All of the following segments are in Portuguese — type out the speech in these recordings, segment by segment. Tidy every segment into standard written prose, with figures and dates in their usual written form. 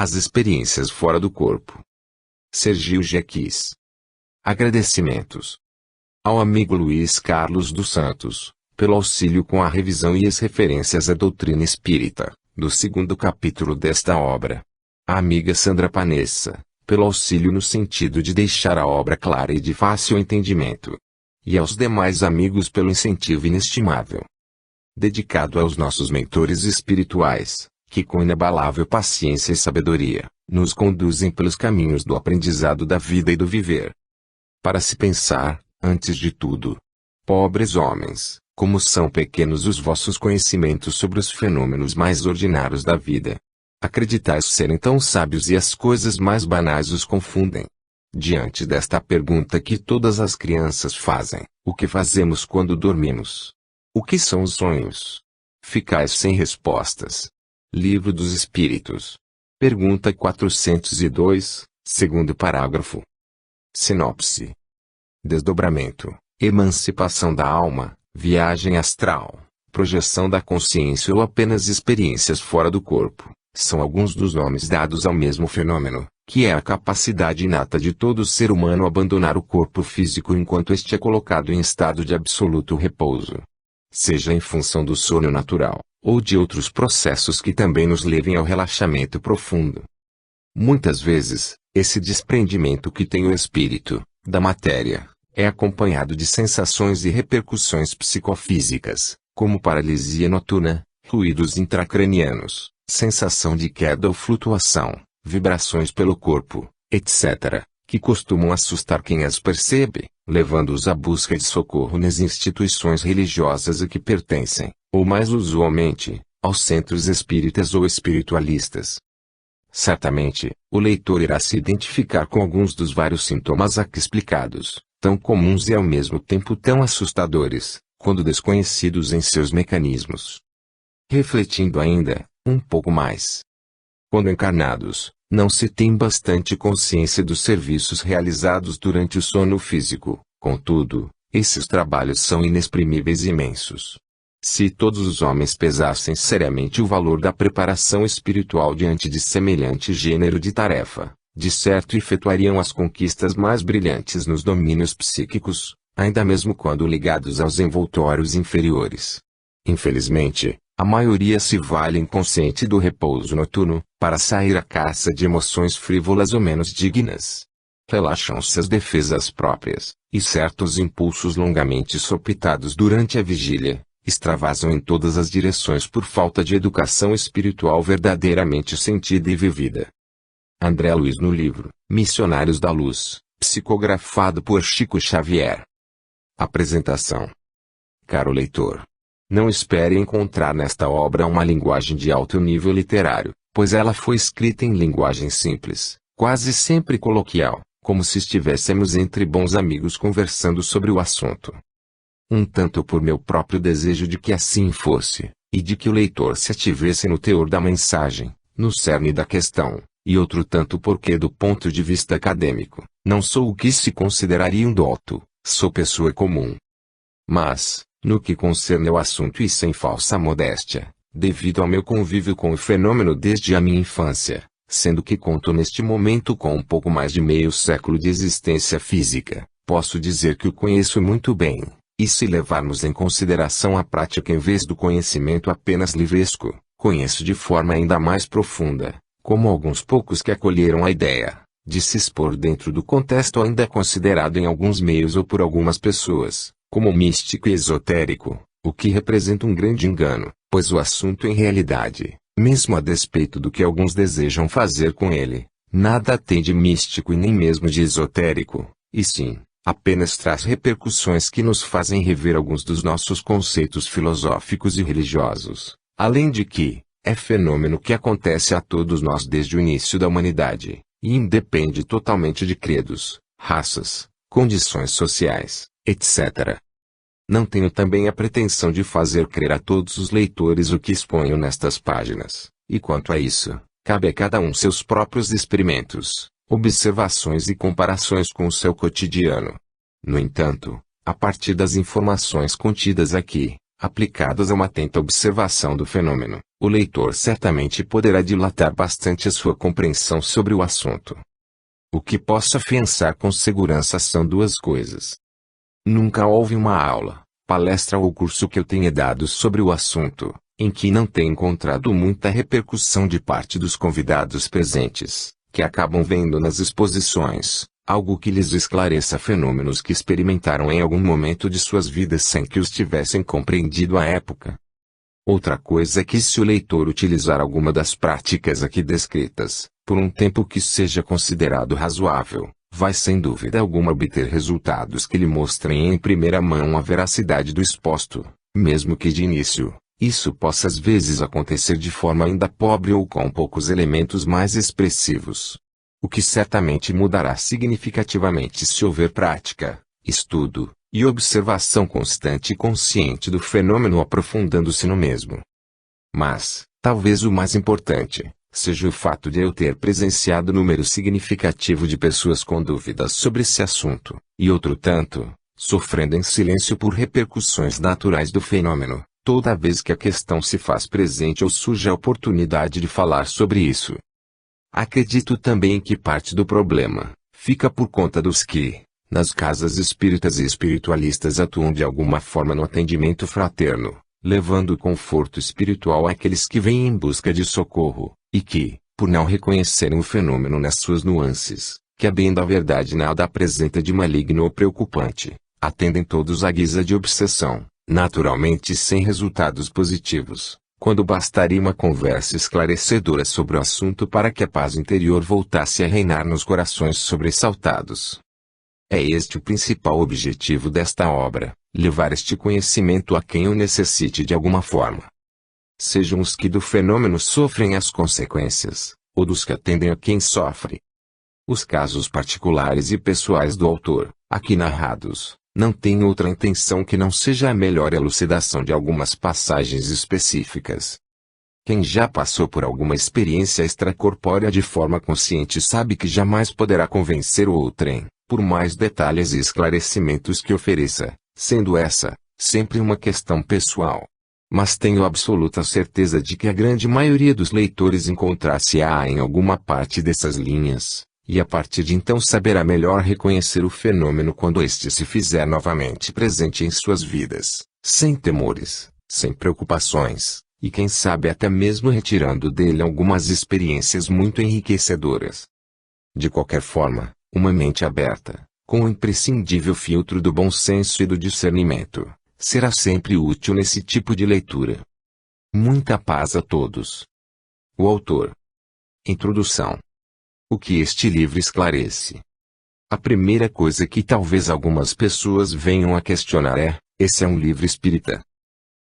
As experiências fora do corpo. Sergio Jeques. Agradecimentos ao amigo Luiz Carlos dos Santos, pelo auxílio com a revisão e as referências à doutrina espírita, do 2º capítulo desta obra. À amiga Sandra Panessa, pelo auxílio no sentido de deixar a obra clara e de fácil entendimento. E aos demais amigos pelo incentivo inestimável. Dedicado aos nossos mentores espirituais, que com inabalável paciência e sabedoria, nos conduzem pelos caminhos do aprendizado da vida e do viver. Para se pensar, antes de tudo, pobres homens, como são pequenos os vossos conhecimentos sobre os fenômenos mais ordinários da vida. Acreditais serem tão sábios e as coisas mais banais os confundem. Diante desta pergunta que todas as crianças fazem, o que fazemos quando dormimos? O que são os sonhos? Ficais sem respostas. Livro dos Espíritos. Pergunta 402, segundo parágrafo. Sinopse. Desdobramento, emancipação da alma, viagem astral, projeção da consciência ou apenas experiências fora do corpo, são alguns dos nomes dados ao mesmo fenômeno, que é a capacidade inata de todo ser humano abandonar o corpo físico enquanto este é colocado em estado de absoluto repouso. Seja em função do sono natural, ou de outros processos que também nos levem ao relaxamento profundo. Muitas vezes, esse desprendimento que tem o espírito, da matéria, é acompanhado de sensações e repercussões psicofísicas, como paralisia noturna, ruídos intracranianos, sensação de queda ou flutuação, vibrações pelo corpo, etc., que costumam assustar quem as percebe, levando-os à busca de socorro nas instituições religiosas a que pertencem, ou mais usualmente, aos centros espíritas ou espiritualistas. Certamente, o leitor irá se identificar com alguns dos vários sintomas aqui explicados, tão comuns e ao mesmo tempo tão assustadores, quando desconhecidos em seus mecanismos. Refletindo ainda, um pouco mais. Quando encarnados, não se tem bastante consciência dos serviços realizados durante o sono físico, contudo, esses trabalhos são inexprimíveis e imensos. Se todos os homens pesassem seriamente o valor da preparação espiritual diante de semelhante gênero de tarefa, de certo efetuariam as conquistas mais brilhantes nos domínios psíquicos, ainda mesmo quando ligados aos envoltórios inferiores. Infelizmente, a maioria se vale inconsciente do repouso noturno, para sair à caça de emoções frívolas ou menos dignas. Relaxam-se as defesas próprias, e certos impulsos longamente sopitados durante a vigília, extravasam em todas as direções por falta de educação espiritual verdadeiramente sentida e vivida. André Luiz no livro, Missionários da Luz, psicografado por Chico Xavier. Apresentação. Caro leitor, não espere encontrar nesta obra uma linguagem de alto nível literário, pois ela foi escrita em linguagem simples, quase sempre coloquial, como se estivéssemos entre bons amigos conversando sobre o assunto. Um tanto por meu próprio desejo de que assim fosse, e de que o leitor se ativesse no teor da mensagem, no cerne da questão, e outro tanto porque do ponto de vista acadêmico, não sou o que se consideraria um douto, sou pessoa comum. Mas, no que concerne ao assunto e sem falsa modéstia, devido ao meu convívio com o fenômeno desde a minha infância, sendo que conto neste momento com um pouco mais de meio século de existência física, posso dizer que o conheço muito bem, e se levarmos em consideração a prática em vez do conhecimento apenas livresco, conheço de forma ainda mais profunda, como alguns poucos que acolheram a ideia, de se expor dentro do contexto ainda considerado em alguns meios ou por algumas pessoas, como místico e esotérico, o que representa um grande engano, pois o assunto em realidade, mesmo a despeito do que alguns desejam fazer com ele, nada tem de místico e nem mesmo de esotérico, e sim, apenas traz repercussões que nos fazem rever alguns dos nossos conceitos filosóficos e religiosos, além de que, é fenômeno que acontece a todos nós desde o início da humanidade, e independe totalmente de credos, raças, condições sociais, etc. Não tenho também a pretensão de fazer crer a todos os leitores o que exponho nestas páginas, e quanto a isso, cabe a cada um seus próprios experimentos, observações e comparações com o seu cotidiano. No entanto, a partir das informações contidas aqui, aplicadas a uma atenta observação do fenômeno, o leitor certamente poderá dilatar bastante a sua compreensão sobre o assunto. O que posso afiançar com segurança são duas coisas. Nunca houve uma aula, palestra ou curso que eu tenha dado sobre o assunto, em que não tenha encontrado muita repercussão de parte dos convidados presentes, que acabam vendo nas exposições algo que lhes esclareça fenômenos que experimentaram em algum momento de suas vidas sem que os tivessem compreendido à época. Outra coisa é que se o leitor utilizar alguma das práticas aqui descritas, por um tempo que seja considerado razoável, vai sem dúvida alguma obter resultados que lhe mostrem em primeira mão a veracidade do exposto, mesmo que de início isso possa às vezes acontecer de forma ainda pobre ou com poucos elementos mais expressivos. O que certamente mudará significativamente se houver prática, estudo, e observação constante e consciente do fenômeno aprofundando-se no mesmo. Mas, talvez o mais importante, seja o fato de eu ter presenciado número significativo de pessoas com dúvidas sobre esse assunto, e outro tanto, sofrendo em silêncio por repercussões naturais do fenômeno, toda vez que a questão se faz presente ou surge a oportunidade de falar sobre isso. Acredito também que parte do problema fica por conta dos que, nas casas espíritas e espiritualistas atuam de alguma forma no atendimento fraterno, levando conforto espiritual àqueles que vêm em busca de socorro, e que, por não reconhecerem o fenômeno nas suas nuances, que a bem da verdade nada apresenta de maligno ou preocupante, atendem todos à guisa de obsessão, naturalmente sem resultados positivos, quando bastaria uma conversa esclarecedora sobre o assunto para que a paz interior voltasse a reinar nos corações sobressaltados. É este o principal objetivo desta obra, levar este conhecimento a quem o necessite de alguma forma. Sejam os que do fenômeno sofrem as consequências, ou dos que atendem a quem sofre. Os casos particulares e pessoais do autor, aqui narrados, não têm outra intenção que não seja a melhor elucidação de algumas passagens específicas. Quem já passou por alguma experiência extracorpórea de forma consciente sabe que jamais poderá convencer o outrem, por mais detalhes e esclarecimentos que ofereça, sendo essa, sempre uma questão pessoal. Mas tenho absoluta certeza de que a grande maioria dos leitores encontrar-se-á em alguma parte dessas linhas, e a partir de então saberá melhor reconhecer o fenômeno quando este se fizer novamente presente em suas vidas, sem temores, sem preocupações, e quem sabe até mesmo retirando dele algumas experiências muito enriquecedoras. De qualquer forma, uma mente aberta, com o imprescindível filtro do bom senso e do discernimento, será sempre útil nesse tipo de leitura. Muita paz a todos. O autor. Introdução. O que este livro esclarece? A primeira coisa que talvez algumas pessoas venham a questionar é: esse é um livro espírita?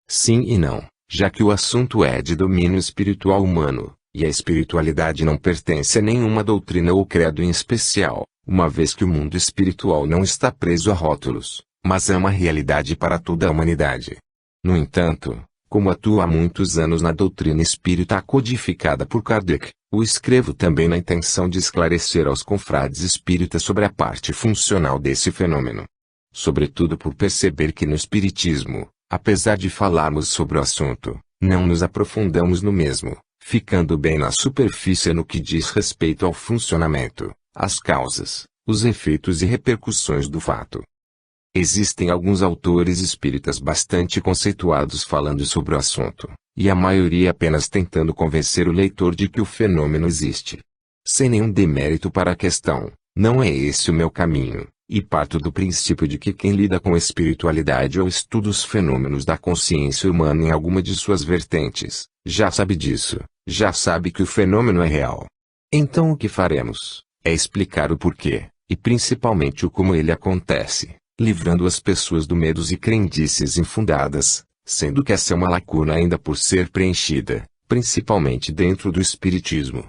Sim e não, já que o assunto é de domínio espiritual humano, e a espiritualidade não pertence a nenhuma doutrina ou credo em especial, uma vez que o mundo espiritual não está preso a rótulos, mas é uma realidade para toda a humanidade. No entanto, como atuo há muitos anos na doutrina espírita codificada por Kardec, o escrevo também na intenção de esclarecer aos confrades espíritas sobre a parte funcional desse fenômeno. Sobretudo por perceber que no espiritismo, apesar de falarmos sobre o assunto, não nos aprofundamos no mesmo, ficando bem na superfície no que diz respeito ao funcionamento, as causas, os efeitos e repercussões do fato. Existem alguns autores espíritas bastante conceituados falando sobre o assunto, e a maioria apenas tentando convencer o leitor de que o fenômeno existe. Sem nenhum demérito para a questão, não é esse o meu caminho, e parto do princípio de que quem lida com espiritualidade ou estuda os fenômenos da consciência humana em alguma de suas vertentes, já sabe disso, já sabe que o fenômeno é real. Então o que faremos é explicar o porquê, e principalmente o como ele acontece, livrando as pessoas do medos e crendices infundadas, sendo que essa é uma lacuna ainda por ser preenchida, principalmente dentro do espiritismo.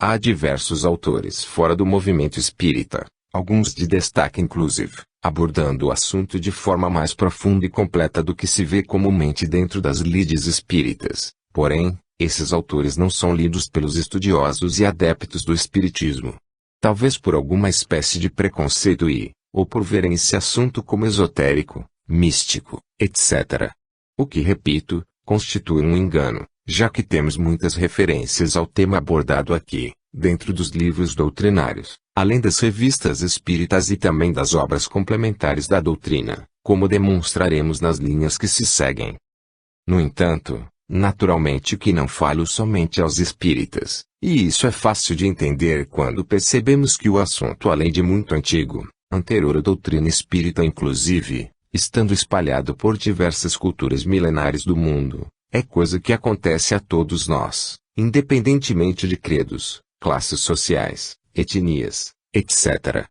Há diversos autores fora do movimento espírita, alguns de destaque inclusive, abordando o assunto de forma mais profunda e completa do que se vê comumente dentro das lides espíritas. Porém, esses autores não são lidos pelos estudiosos e adeptos do espiritismo. Talvez por alguma espécie de preconceito ou por verem esse assunto como esotérico, místico, etc. O que, repito, constitui um engano, já que temos muitas referências ao tema abordado aqui, dentro dos livros doutrinários, além das revistas espíritas e também das obras complementares da doutrina, como demonstraremos nas linhas que se seguem. No entanto, naturalmente que não falo somente aos espíritas, e isso é fácil de entender quando percebemos que o assunto, além de muito antigo, anterior à doutrina espírita inclusive, estando espalhado por diversas culturas milenares do mundo, é coisa que acontece a todos nós, independentemente de credos, classes sociais, etnias, etc.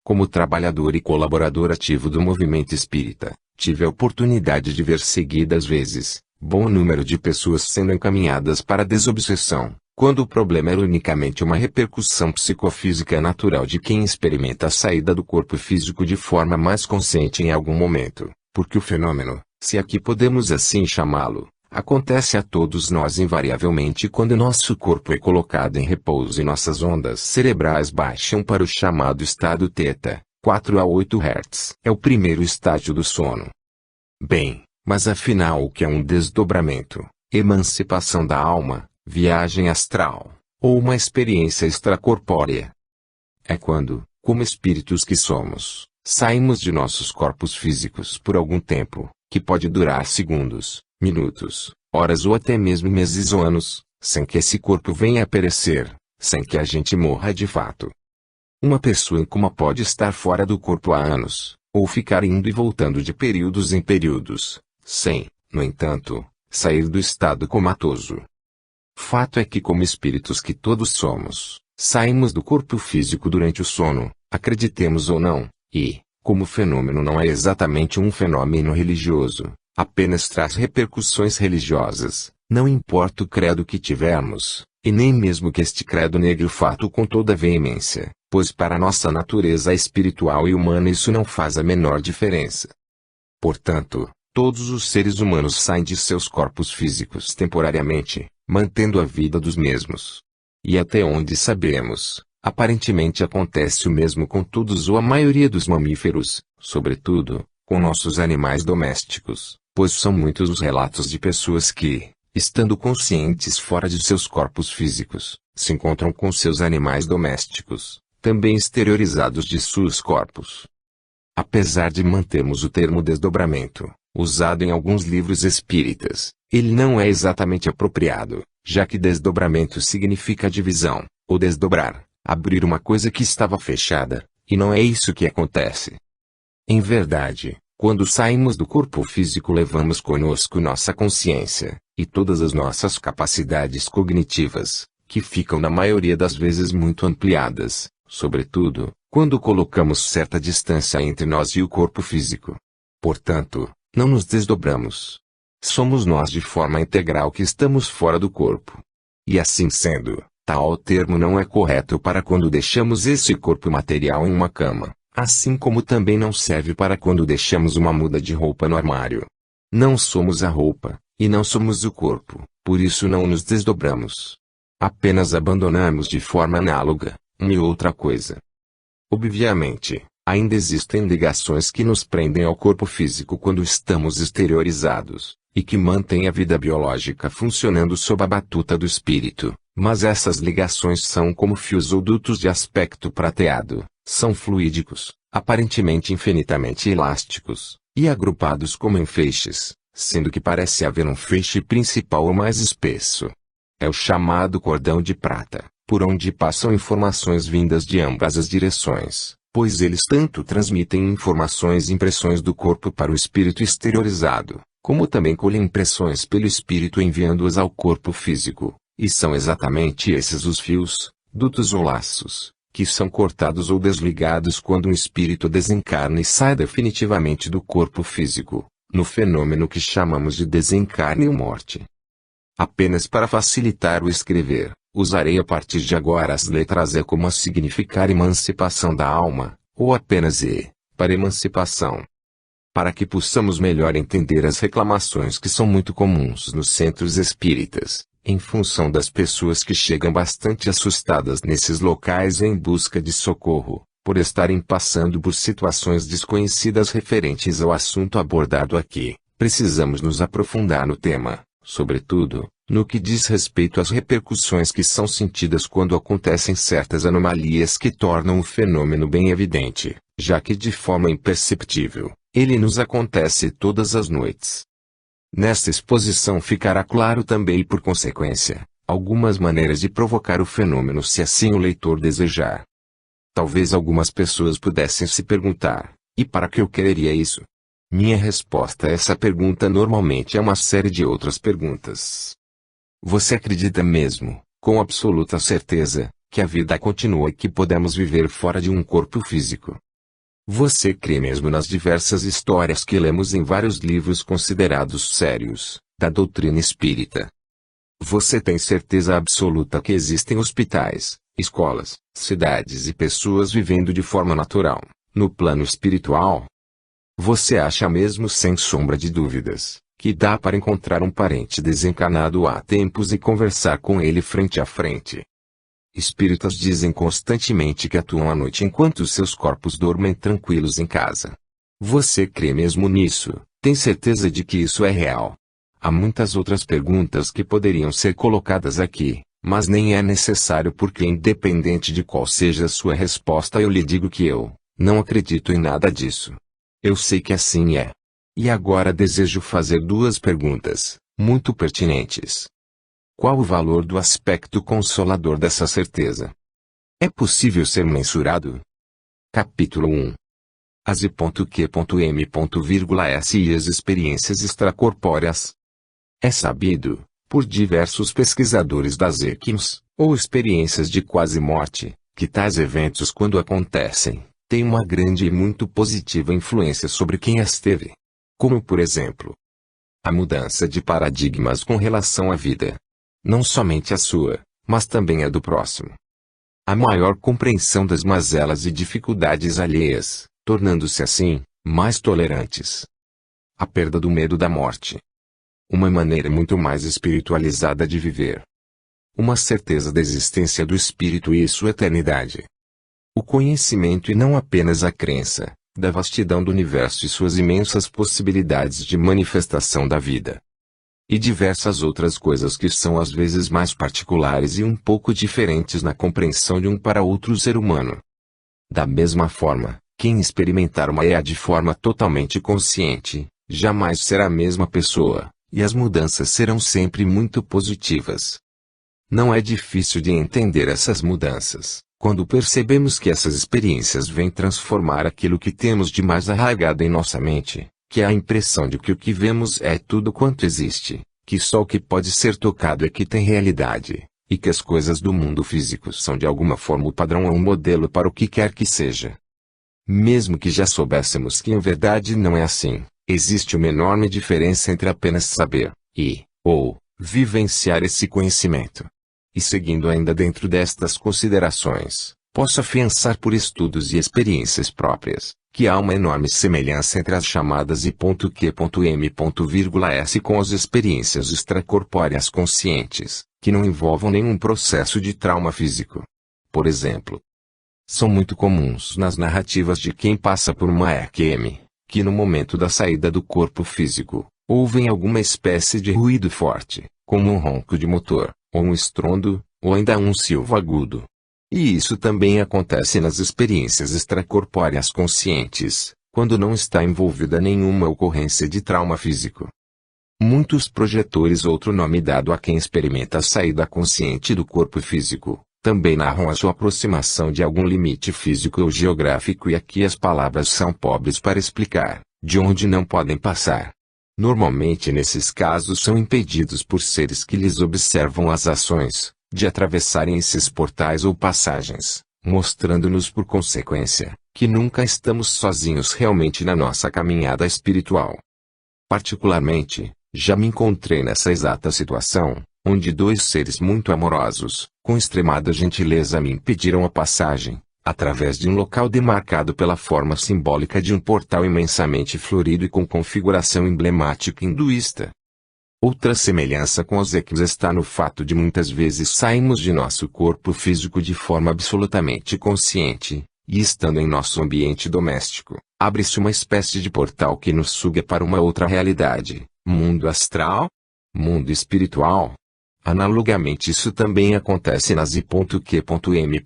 Como trabalhador e colaborador ativo do movimento espírita, tive a oportunidade de ver seguidas vezes, bom número de pessoas sendo encaminhadas para a desobsessão, quando o problema era unicamente uma repercussão psicofísica natural de quem experimenta a saída do corpo físico de forma mais consciente em algum momento, porque o fenômeno, se aqui podemos assim chamá-lo, acontece a todos nós invariavelmente quando nosso corpo é colocado em repouso e nossas ondas cerebrais baixam para o chamado estado θ, 4 a 8 Hz. É o primeiro estágio do sono. Bem, mas afinal o que é um desdobramento, emancipação da alma, viagem astral, ou uma experiência extracorpórea? É quando, como espíritos que somos, saímos de nossos corpos físicos por algum tempo, que pode durar segundos, minutos, horas ou até mesmo meses ou anos, sem que esse corpo venha a perecer, sem que a gente morra de fato. Uma pessoa em coma pode estar fora do corpo há anos, ou ficar indo e voltando de períodos em períodos, sem, no entanto, sair do estado comatoso. Fato é que como espíritos que todos somos, saímos do corpo físico durante o sono, acreditemos ou não, e, como o fenômeno não é exatamente um fenômeno religioso, apenas traz repercussões religiosas, não importa o credo que tivermos, e nem mesmo que este credo negue o fato com toda veemência, pois para nossa natureza espiritual e humana isso não faz a menor diferença. Portanto, todos os seres humanos saem de seus corpos físicos temporariamente, mantendo a vida dos mesmos. E até onde sabemos, aparentemente acontece o mesmo com todos ou a maioria dos mamíferos, sobretudo, com nossos animais domésticos, pois são muitos os relatos de pessoas que, estando conscientes fora de seus corpos físicos, se encontram com seus animais domésticos, também exteriorizados de seus corpos. Apesar de mantermos o termo desdobramento, usado em alguns livros espíritas, ele não é exatamente apropriado, já que desdobramento significa divisão, ou desdobrar, abrir uma coisa que estava fechada, e não é isso que acontece. Em verdade, quando saímos do corpo físico levamos conosco nossa consciência, e todas as nossas capacidades cognitivas, que ficam na maioria das vezes muito ampliadas, sobretudo, quando colocamos certa distância entre nós e o corpo físico. Portanto, não nos desdobramos. Somos nós de forma integral que estamos fora do corpo. E assim sendo, tal termo não é correto para quando deixamos esse corpo material em uma cama, assim como também não serve para quando deixamos uma muda de roupa no armário. Não somos a roupa, e não somos o corpo, por isso não nos desdobramos. Apenas abandonamos de forma análoga, uma e outra coisa. Obviamente, ainda existem ligações que nos prendem ao corpo físico quando estamos exteriorizados, e que mantêm a vida biológica funcionando sob a batuta do espírito, mas essas ligações são como fios ou dutos de aspecto prateado, são fluídicos, aparentemente infinitamente elásticos, e agrupados como em feixes, sendo que parece haver um feixe principal ou mais espesso. É o chamado cordão de prata, por onde passam informações vindas de ambas as direções, pois eles tanto transmitem informações e impressões do corpo para o espírito exteriorizado, como também colhem impressões pelo espírito enviando-as ao corpo físico, e são exatamente esses os fios, dutos ou laços, que são cortados ou desligados quando um espírito desencarna e sai definitivamente do corpo físico, no fenômeno que chamamos de desencarne ou morte. Apenas para facilitar o escrever, usarei a partir de agora as letras E como a significar emancipação da alma, ou apenas E, para emancipação. Para que possamos melhor entender as reclamações que são muito comuns nos centros espíritas, em função das pessoas que chegam bastante assustadas nesses locais em busca de socorro, por estarem passando por situações desconhecidas referentes ao assunto abordado aqui, precisamos nos aprofundar no tema, sobretudo, no que diz respeito às repercussões que são sentidas quando acontecem certas anomalias que tornam o fenômeno bem evidente, já que de forma imperceptível, ele nos acontece todas as noites. Nesta exposição ficará claro também e por consequência, algumas maneiras de provocar o fenômeno se assim o leitor desejar. Talvez algumas pessoas pudessem se perguntar, e para que eu quereria isso? Minha resposta a essa pergunta normalmente é uma série de outras perguntas. Você acredita mesmo, com absoluta certeza, que a vida continua e que podemos viver fora de um corpo físico? Você crê mesmo nas diversas histórias que lemos em vários livros considerados sérios, da doutrina espírita? Você tem certeza absoluta que existem hospitais, escolas, cidades e pessoas vivendo de forma natural, no plano espiritual? Você acha mesmo sem sombra de dúvidas, que dá para encontrar um parente desencarnado há tempos e conversar com ele frente a frente? Espíritas dizem constantemente que atuam à noite enquanto seus corpos dormem tranquilos em casa. Você crê mesmo nisso? Tem certeza de que isso é real? Há muitas outras perguntas que poderiam ser colocadas aqui, mas nem é necessário porque independente de qual seja a sua resposta eu lhe digo que eu não acredito em nada disso. Eu sei que assim é. E agora desejo fazer duas perguntas, muito pertinentes. Qual o valor do aspecto consolador dessa certeza? É possível ser mensurado? Capítulo 1. As I.Q.M.S e as experiências extracorpóreas. É sabido, por diversos pesquisadores das EQMs, ou experiências de quase morte, que tais eventos quando acontecem, têm uma grande e muito positiva influência sobre quem as teve. Como por exemplo, a mudança de paradigmas com relação à vida. Não somente a sua, mas também a do próximo. A maior compreensão das mazelas e dificuldades alheias, tornando-se assim, mais tolerantes. A perda do medo da morte. Uma maneira muito mais espiritualizada de viver. Uma certeza da existência do espírito e sua eternidade. O conhecimento e não apenas a crença, da vastidão do universo e suas imensas possibilidades de manifestação da vida. E diversas outras coisas que são às vezes mais particulares e um pouco diferentes na compreensão de um para outro ser humano. Da mesma forma, quem experimentar uma EA de forma totalmente consciente, jamais será a mesma pessoa, e as mudanças serão sempre muito positivas. Não é difícil de entender essas mudanças, quando percebemos que essas experiências vêm transformar aquilo que temos de mais arraigado em nossa mente, que é a impressão de que o que vemos é tudo quanto existe, que só o que pode ser tocado é que tem realidade, e que as coisas do mundo físico são de alguma forma o padrão ou um modelo para o que quer que seja. Mesmo que já soubéssemos que em verdade não é assim, existe uma enorme diferença entre apenas saber, ou vivenciar esse conhecimento. E seguindo ainda dentro destas considerações, posso afiançar por estudos e experiências próprias, que há uma enorme semelhança entre as chamadas I.Q.M.S com as experiências extracorpóreas conscientes, que não envolvam nenhum processo de trauma físico. Por exemplo, são muito comuns nas narrativas de quem passa por uma EQM, que no momento da saída do corpo físico, ouvem alguma espécie de ruído forte, como um ronco de motor, ou um estrondo, ou ainda um silvo agudo. E isso também acontece nas experiências extracorpóreas conscientes, quando não está envolvida nenhuma ocorrência de trauma físico. Muitos projetores, outro nome dado a quem experimenta a saída consciente do corpo físico, também narram a sua aproximação de algum limite físico ou geográfico e aqui as palavras são pobres para explicar, de onde não podem passar. Normalmente nesses casos são impedidos por seres que lhes observam as ações, de atravessarem esses portais ou passagens, mostrando-nos por consequência, que nunca estamos sozinhos realmente na nossa caminhada espiritual. Particularmente, já me encontrei nessa exata situação, onde dois seres muito amorosos, com extremada gentileza me impediram a passagem, através de um local demarcado pela forma simbólica de um portal imensamente florido e com configuração emblemática hinduísta. Outra semelhança com os EQs está no fato de muitas vezes sairmos de nosso corpo físico de forma absolutamente consciente, e estando em nosso ambiente doméstico, Abre-se uma espécie de portal que nos suga para uma outra realidade, mundo astral, mundo espiritual. Analogamente isso também acontece nas I.Q.M.S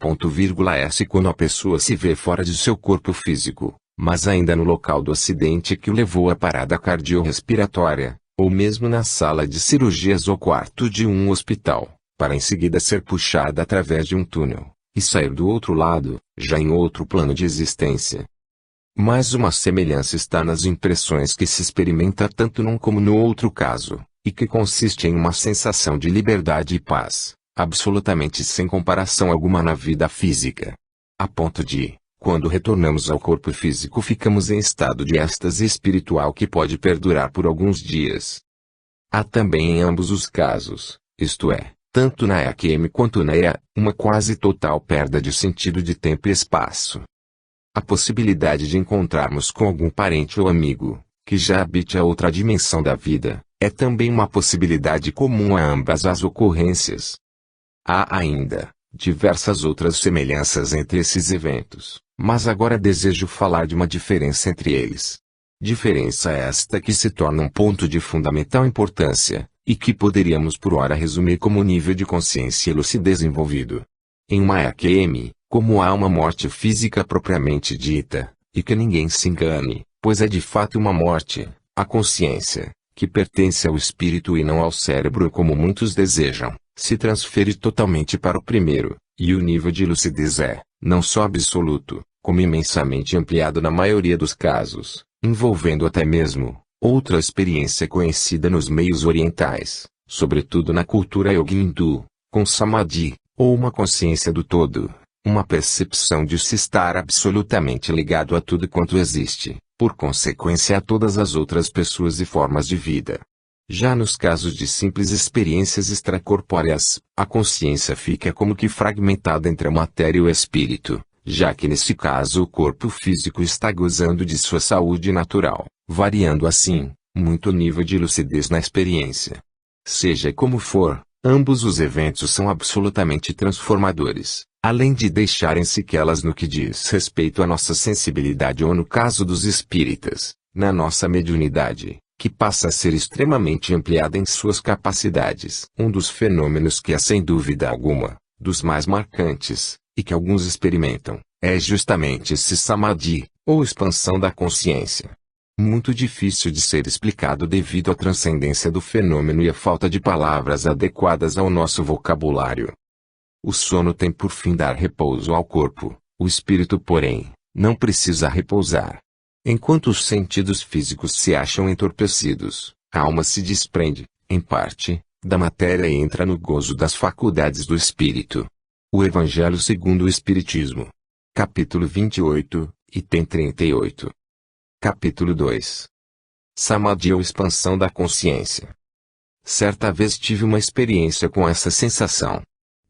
quando a pessoa se vê fora de seu corpo físico, mas ainda no local do acidente que o levou à parada cardiorrespiratória, ou mesmo na sala de cirurgias ou quarto de um hospital, para em seguida ser puxada através de um túnel, e sair do outro lado, já em outro plano de existência. Mas uma semelhança está nas impressões que se experimenta tanto num como no outro caso, e que consiste em uma sensação de liberdade e paz, absolutamente sem comparação alguma na vida física. A ponto de, quando retornamos ao corpo físico, ficamos em estado de êxtase espiritual que pode perdurar por alguns dias. Há também em ambos os casos, isto é, tanto na EQM quanto na EA, uma quase total perda de sentido de tempo e espaço. A possibilidade de encontrarmos com algum parente ou amigo, que já habite a outra dimensão da vida, é também uma possibilidade comum a ambas as ocorrências. Há ainda diversas outras semelhanças entre esses eventos, mas agora desejo falar de uma diferença entre eles. Diferença esta que se torna um ponto de fundamental importância, e que poderíamos por ora resumir como nível de consciência e lucidez envolvido. Em uma EQM, como há uma morte física propriamente dita, e que ninguém se engane, pois é de fato uma morte, a consciência, que pertence ao espírito e não ao cérebro como muitos desejam, se transfere totalmente para o primeiro, e o nível de lucidez é, não só absoluto, como imensamente ampliado na maioria dos casos, envolvendo até mesmo, outra experiência conhecida nos meios orientais, sobretudo na cultura yoga hindu, com samadhi, ou uma consciência do todo, uma percepção de se estar absolutamente ligado a tudo quanto existe, por consequência a todas as outras pessoas e formas de vida. Já nos casos de simples experiências extracorpóreas, a consciência fica como que fragmentada entre a matéria e o espírito, já que nesse caso o corpo físico está gozando de sua saúde natural, variando assim, muito o nível de lucidez na experiência. Seja como for, ambos os eventos são absolutamente transformadores, além de deixarem sequelas no que diz respeito à nossa sensibilidade ou no caso dos espíritas, na nossa mediunidade, que passa a ser extremamente ampliada em suas capacidades. Um dos fenômenos que é sem dúvida alguma, dos mais marcantes, e que alguns experimentam, é justamente esse samadhi, ou expansão da consciência. Muito difícil de ser explicado devido à transcendência do fenômeno e à falta de palavras adequadas ao nosso vocabulário. O sono tem por fim dar repouso ao corpo, o espírito, porém, não precisa repousar. Enquanto os sentidos físicos se acham entorpecidos, a alma se desprende, em parte, da matéria e entra no gozo das faculdades do espírito. O Evangelho segundo o Espiritismo. Capítulo 28, item 38. Capítulo 2. Samadhi ou expansão da consciência. Certa vez tive uma experiência com essa sensação.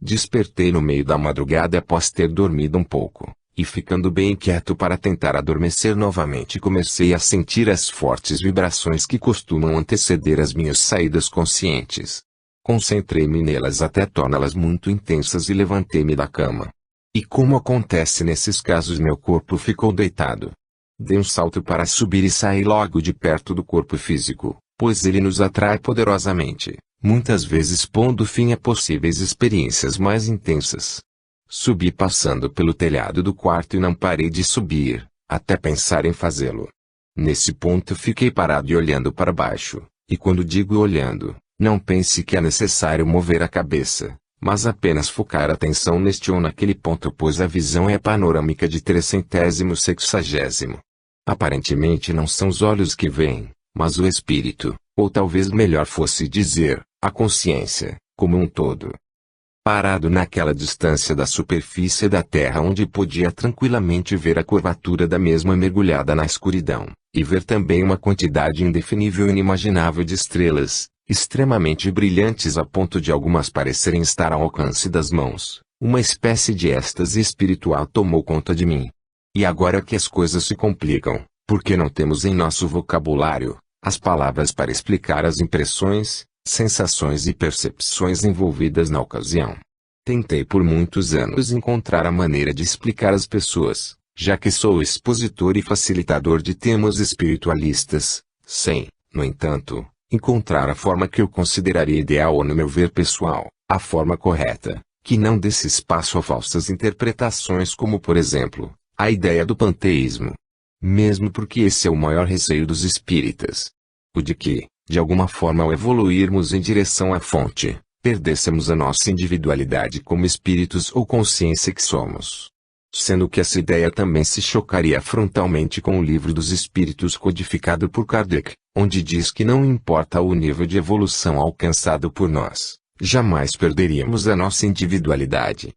Despertei no meio da madrugada após ter dormido um pouco, e ficando bem quieto para tentar adormecer novamente comecei a sentir as fortes vibrações que costumam anteceder as minhas saídas conscientes. Concentrei-me nelas até torná-las muito intensas e levantei-me da cama. E como acontece nesses casos, meu corpo ficou deitado. Dei um salto para subir e saí logo de perto do corpo físico, pois ele nos atrai poderosamente, muitas vezes pondo fim a possíveis experiências mais intensas. Subi passando pelo telhado do quarto e não parei de subir, até pensar em fazê-lo. Nesse ponto fiquei parado e olhando para baixo, e quando digo olhando, não pense que é necessário mover a cabeça, mas apenas focar a atenção neste ou naquele ponto, pois a visão é panorâmica de 360. Aparentemente não são os olhos que veem, mas o espírito, ou talvez melhor fosse dizer, a consciência, como um todo. Parado naquela distância da superfície da Terra onde podia tranquilamente ver a curvatura da mesma mergulhada na escuridão, e ver também uma quantidade indefinível e inimaginável de estrelas, extremamente brilhantes a ponto de algumas parecerem estar ao alcance das mãos, uma espécie de êxtase espiritual tomou conta de mim. E agora que as coisas se complicam, porque não temos em nosso vocabulário as palavras para explicar as impressões, sensações e percepções envolvidas na ocasião. Tentei por muitos anos encontrar a maneira de explicar às pessoas, já que sou expositor e facilitador de temas espiritualistas, sem, no entanto, encontrar a forma que eu consideraria ideal ou, no meu ver pessoal, a forma correta, que não desse espaço a falsas interpretações como, por exemplo, a ideia do panteísmo. Mesmo porque esse é o maior receio dos espíritas. O de que, de alguma forma, ao evoluirmos em direção à fonte, perdêssemos a nossa individualidade como espíritos ou consciência que somos. Sendo que essa ideia também se chocaria frontalmente com o Livro dos Espíritos codificado por Kardec, onde diz que não importa o nível de evolução alcançado por nós, jamais perderíamos a nossa individualidade.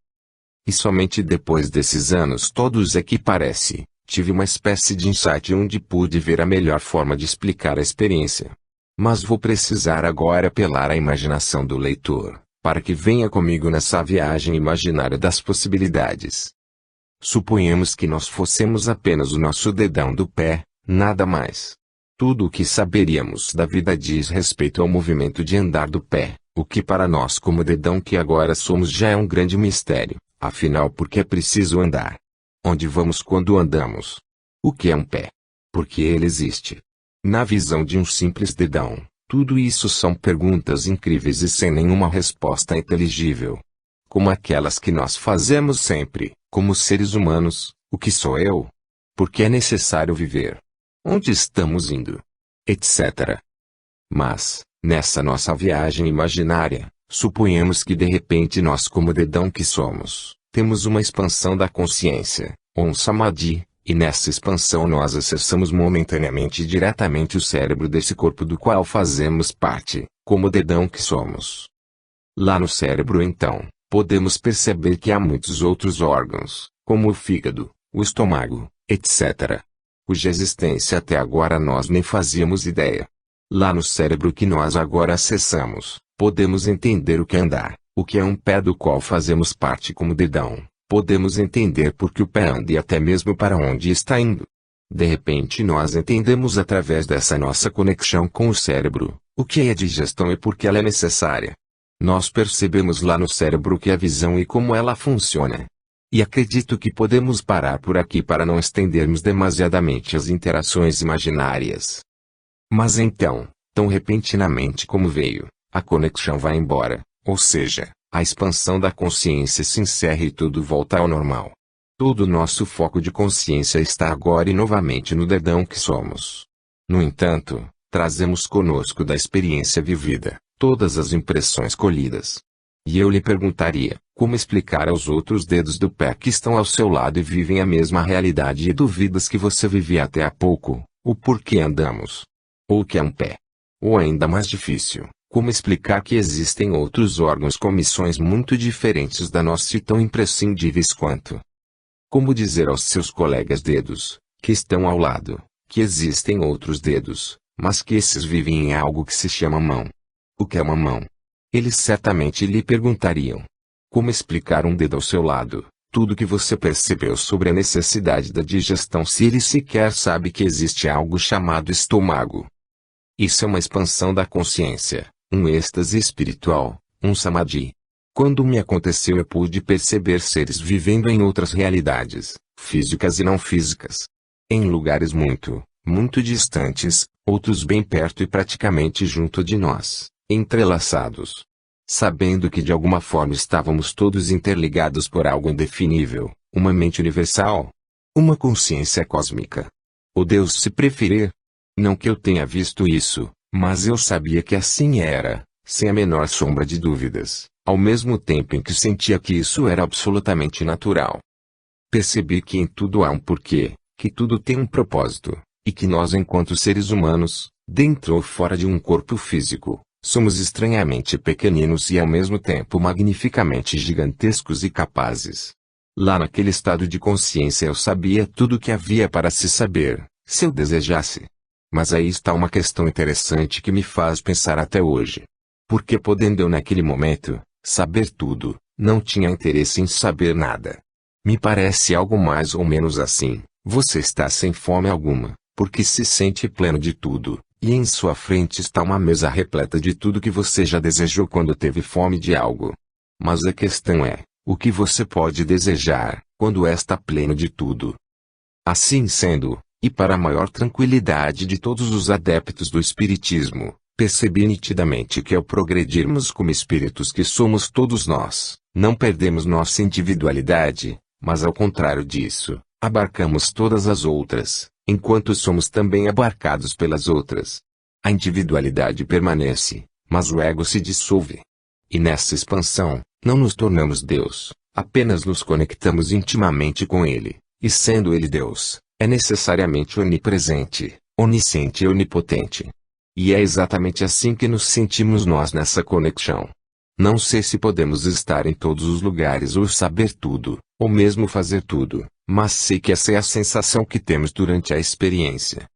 E somente depois desses anos todos é que parece, tive uma espécie de insight onde pude ver a melhor forma de explicar a experiência. Mas vou precisar agora apelar à imaginação do leitor, para que venha comigo nessa viagem imaginária das possibilidades. Suponhamos que nós fossemos apenas o nosso dedão do pé, nada mais. Tudo o que saberíamos da vida diz respeito ao movimento de andar do pé, o que para nós como dedão que agora somos já é um grande mistério, afinal porque é preciso andar. Onde vamos quando andamos? O que é um pé? Por que ele existe? Na visão de um simples dedão, tudo isso são perguntas incríveis e sem nenhuma resposta inteligível. Como aquelas que nós fazemos sempre, como seres humanos: o que sou eu? Por que é necessário viver? Onde estamos indo? Etc. Mas, nessa nossa viagem imaginária, suponhamos que de repente nós como dedão que somos, temos uma expansão da consciência, ou um samadhi, e nessa expansão nós acessamos momentaneamente e diretamente o cérebro desse corpo do qual fazemos parte, como dedão que somos. Lá no cérebro então, podemos perceber que há muitos outros órgãos, como o fígado, o estômago, etc., cuja existência até agora nós nem fazíamos ideia. Lá no cérebro que nós agora acessamos, podemos entender o que é andar, o que é um pé do qual fazemos parte como dedão. Podemos entender por que o pé anda e até mesmo para onde está indo. De repente nós entendemos através dessa nossa conexão com o cérebro, o que é a digestão e por que ela é necessária. Nós percebemos lá no cérebro que é a visão e como ela funciona. E acredito que podemos parar por aqui para não estendermos demasiadamente as interações imaginárias. Mas então, tão repentinamente como veio, a conexão vai embora, ou seja, a expansão da consciência se encerra e tudo volta ao normal. Todo o nosso foco de consciência está agora e novamente no dedão que somos. No entanto, trazemos conosco da experiência vivida, todas as impressões colhidas. E eu lhe perguntaria, como explicar aos outros dedos do pé que estão ao seu lado e vivem a mesma realidade e duvidas que você vivia até há pouco, o porquê andamos? Ou o que é um pé? Ou ainda mais difícil, como explicar que existem outros órgãos com missões muito diferentes da nossa e tão imprescindíveis quanto? Como dizer aos seus colegas dedos, que estão ao lado, que existem outros dedos, mas que esses vivem em algo que se chama mão? O que é uma mão? Eles certamente lhe perguntariam. Como explicar um dedo ao seu lado, tudo que você percebeu sobre a necessidade da digestão se ele sequer sabe que existe algo chamado estômago? Isso é uma expansão da consciência, um êxtase espiritual, um samadhi. Quando me aconteceu eu pude perceber seres vivendo em outras realidades, físicas e não físicas. Em lugares muito, muito distantes, outros bem perto e praticamente junto de nós, entrelaçados. Sabendo que de alguma forma estávamos todos interligados por algo indefinível, uma mente universal, uma consciência cósmica. Ou Deus se preferir. Não que eu tenha visto isso, mas eu sabia que assim era, sem a menor sombra de dúvidas, ao mesmo tempo em que sentia que isso era absolutamente natural. Percebi que em tudo há um porquê, que tudo tem um propósito, e que nós enquanto seres humanos, dentro ou fora de um corpo físico, somos estranhamente pequeninos e ao mesmo tempo magnificamente gigantescos e capazes. Lá naquele estado de consciência eu sabia tudo o que havia para se saber, se eu desejasse. Mas aí está uma questão interessante que me faz pensar até hoje. Porque podendo eu naquele momento, saber tudo, não tinha interesse em saber nada. Me parece algo mais ou menos assim: você está sem fome alguma, porque se sente pleno de tudo, e em sua frente está uma mesa repleta de tudo que você já desejou quando teve fome de algo. Mas a questão é, o que você pode desejar, quando está pleno de tudo? Assim sendo, e para a maior tranquilidade de todos os adeptos do Espiritismo, percebi nitidamente que ao progredirmos como espíritos que somos todos nós, não perdemos nossa individualidade, mas ao contrário disso, abarcamos todas as outras, enquanto somos também abarcados pelas outras. A individualidade permanece, mas o ego se dissolve. E nessa expansão, não nos tornamos Deus, apenas nos conectamos intimamente com Ele, e sendo Ele Deus, é necessariamente onipresente, onisciente e onipotente. E é exatamente assim que nos sentimos nós nessa conexão. Não sei se podemos estar em todos os lugares ou saber tudo, ou mesmo fazer tudo, mas sei que essa é a sensação que temos durante a experiência.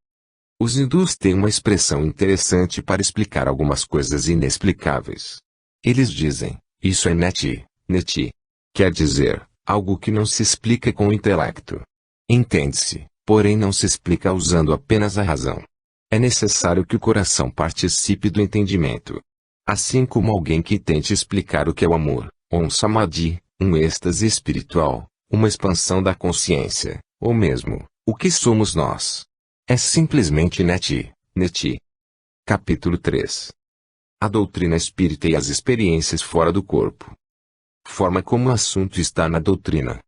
Os hindus têm uma expressão interessante para explicar algumas coisas inexplicáveis. Eles dizem, isso é neti, neti. Quer dizer, algo que não se explica com o intelecto. Entende-se, porém não se explica usando apenas a razão. É necessário que o coração participe do entendimento. Assim como alguém que tente explicar o que é o amor, ou um samadhi, um êxtase espiritual, uma expansão da consciência, ou mesmo, o que somos nós. É simplesmente neti, neti. Capítulo 3. A doutrina espírita e as experiências fora do corpo. Forma como o assunto está na doutrina.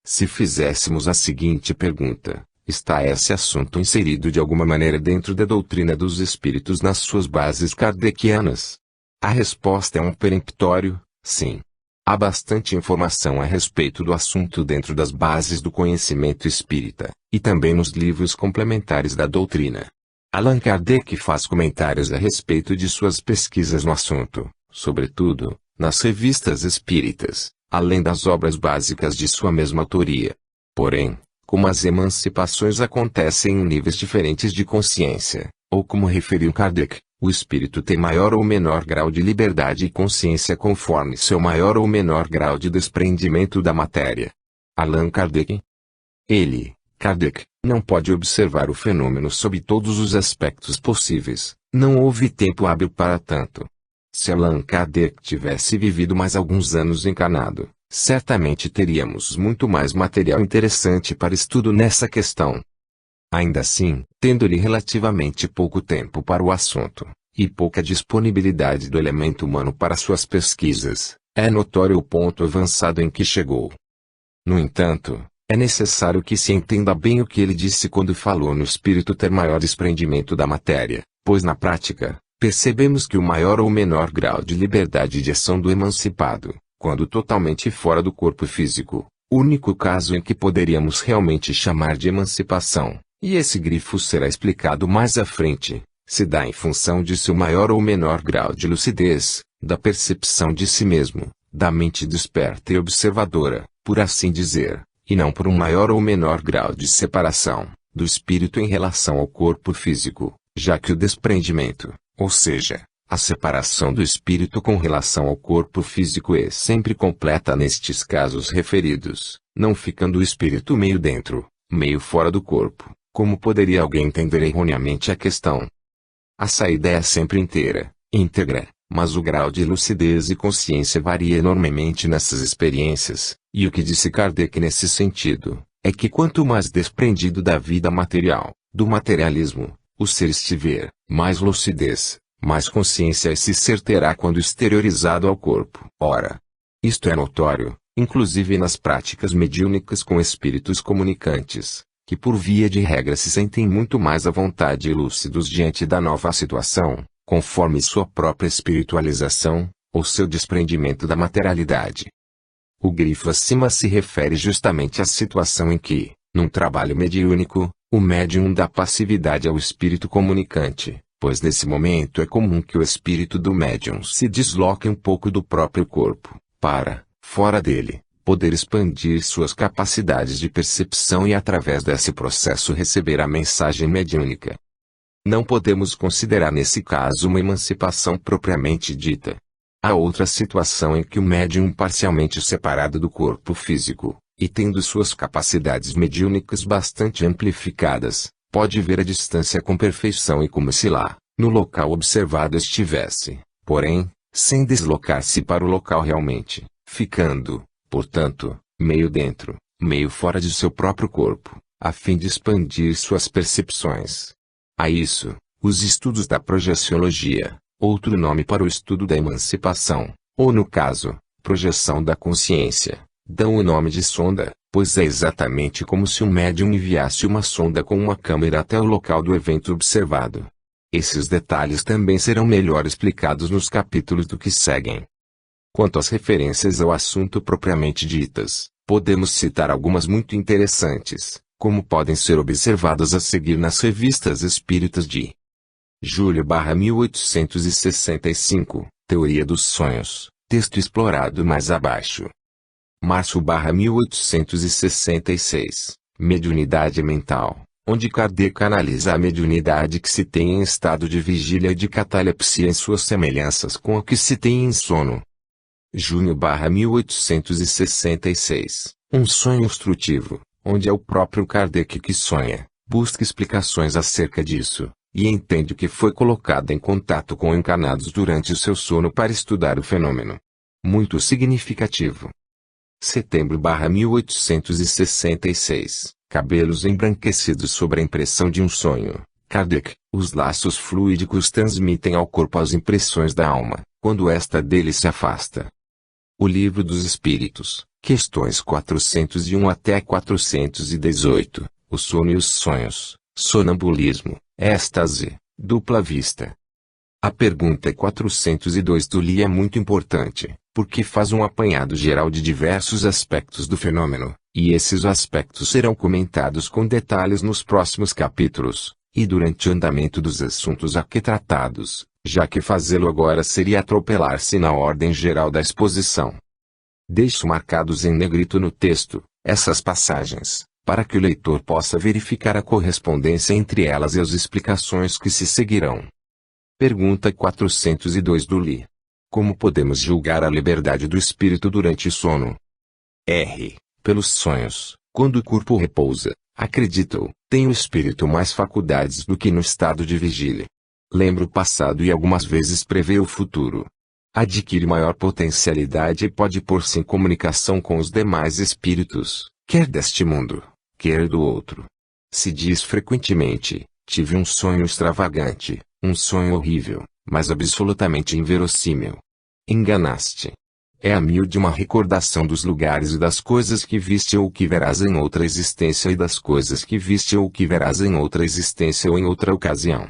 Se fizéssemos a seguinte pergunta, está esse assunto inserido de alguma maneira dentro da doutrina dos espíritos nas suas bases kardecianas? A resposta é um peremptório, sim. Há bastante informação a respeito do assunto dentro das bases do conhecimento espírita, e também nos livros complementares da doutrina. Allan Kardec faz comentários a respeito de suas pesquisas no assunto, sobretudo, nas revistas espíritas, além das obras básicas de sua mesma autoria. Porém, como as emancipações acontecem em níveis diferentes de consciência, ou como referiu Kardec, o espírito tem maior ou menor grau de liberdade e consciência conforme seu maior ou menor grau de desprendimento da matéria. Allan Kardec. Ele, Kardec, não pode observar o fenômeno sob todos os aspectos possíveis, não houve tempo hábil para tanto. Se Allan Kardec tivesse vivido mais alguns anos encarnado, certamente teríamos muito mais material interessante para estudo nessa questão. Ainda assim, tendo-lhe relativamente pouco tempo para o assunto, e pouca disponibilidade do elemento humano para suas pesquisas, é notório o ponto avançado em que chegou. No entanto, é necessário que se entenda bem o que ele disse quando falou no espírito ter maior desprendimento da matéria, pois na prática, percebemos que o maior ou menor grau de liberdade de ação do emancipado, quando totalmente fora do corpo físico, único caso em que poderíamos realmente chamar de emancipação, e esse grifo será explicado mais à frente, se dá em função de seu maior ou menor grau de lucidez, da percepção de si mesmo, da mente desperta e observadora, por assim dizer, e não por um maior ou menor grau de separação, do espírito em relação ao corpo físico, já que o desprendimento, ou seja, a separação do espírito com relação ao corpo físico é sempre completa nestes casos referidos, não ficando o espírito meio dentro, meio fora do corpo. Como poderia alguém entender erroneamente a questão? A saída é sempre inteira, íntegra, mas o grau de lucidez e consciência varia enormemente nessas experiências, e o que disse Kardec nesse sentido, é que quanto mais desprendido da vida material, do materialismo, o ser estiver, mais lucidez, mais consciência esse ser terá quando exteriorizado ao corpo. Ora, isto é notório, inclusive nas práticas mediúnicas com espíritos comunicantes, que por via de regra se sentem muito mais à vontade e lúcidos diante da nova situação, conforme sua própria espiritualização, ou seu desprendimento da materialidade. O grifo acima se refere justamente à situação em que, num trabalho mediúnico, o médium dá passividade ao espírito comunicante, pois nesse momento é comum que o espírito do médium se desloque um pouco do próprio corpo, para, fora dele, poder expandir suas capacidades de percepção e através desse processo receber a mensagem mediúnica. Não podemos considerar nesse caso uma emancipação propriamente dita. Há outra situação em que o médium parcialmente separado do corpo físico, e tendo suas capacidades mediúnicas bastante amplificadas, pode ver a distância com perfeição e como se lá, no local observado estivesse, porém, sem deslocar-se para o local realmente, ficando, portanto, meio dentro, meio fora de seu próprio corpo, a fim de expandir suas percepções. A isso, os estudos da projeciologia, outro nome para o estudo da emancipação, ou no caso, projeção da consciência, dão o nome de sonda, pois é exatamente como se um médium enviasse uma sonda com uma câmera até o local do evento observado. Esses detalhes também serão melhor explicados nos capítulos do que seguem. Quanto às referências ao assunto propriamente ditas, podemos citar algumas muito interessantes, como podem ser observadas a seguir nas revistas espíritas de Julho/1865, Teoria dos Sonhos, texto explorado mais abaixo. Março/1866, Mediunidade Mental, onde Kardec analisa a mediunidade que se tem em estado de vigília e de catalepsia em suas semelhanças com a que se tem em sono. Junho/1866, Um sonho instrutivo, onde é o próprio Kardec que sonha, busca explicações acerca disso, e entende que foi colocado em contato com encarnados durante o seu sono para estudar o fenômeno. Muito significativo. Setembro/1866, Cabelos embranquecidos sobre a impressão de um sonho. Kardec, os laços fluídicos transmitem ao corpo as impressões da alma, quando esta dele se afasta. O Livro dos Espíritos, questões 401 até 418, o sono e os sonhos, sonambulismo, êxtase, dupla vista. A pergunta 402 do Li é muito importante, porque faz um apanhado geral de diversos aspectos do fenômeno, e esses aspectos serão comentados com detalhes nos próximos capítulos, e durante o andamento dos assuntos aqui tratados, já que fazê-lo agora seria atropelar-se na ordem geral da exposição. Deixo marcados em negrito no texto, essas passagens, para que o leitor possa verificar a correspondência entre elas e as explicações que se seguirão. Pergunta 402 do Li. Como podemos julgar a liberdade do espírito durante o sono? Pelos sonhos, quando o corpo repousa, acredito, tem o espírito mais faculdades do que no estado de vigília. Lembra o passado e algumas vezes prevê o futuro. Adquire maior potencialidade e pode pôr-se em comunicação com os demais espíritos, quer deste mundo, quer do outro. Se diz frequentemente, tive um sonho extravagante, um sonho horrível, mas absolutamente inverossímil. Enganaste. É a miúde uma recordação dos lugares e das coisas que viste ou que verás em outra existência e das coisas que viste ou que verás em outra existência ou em outra ocasião.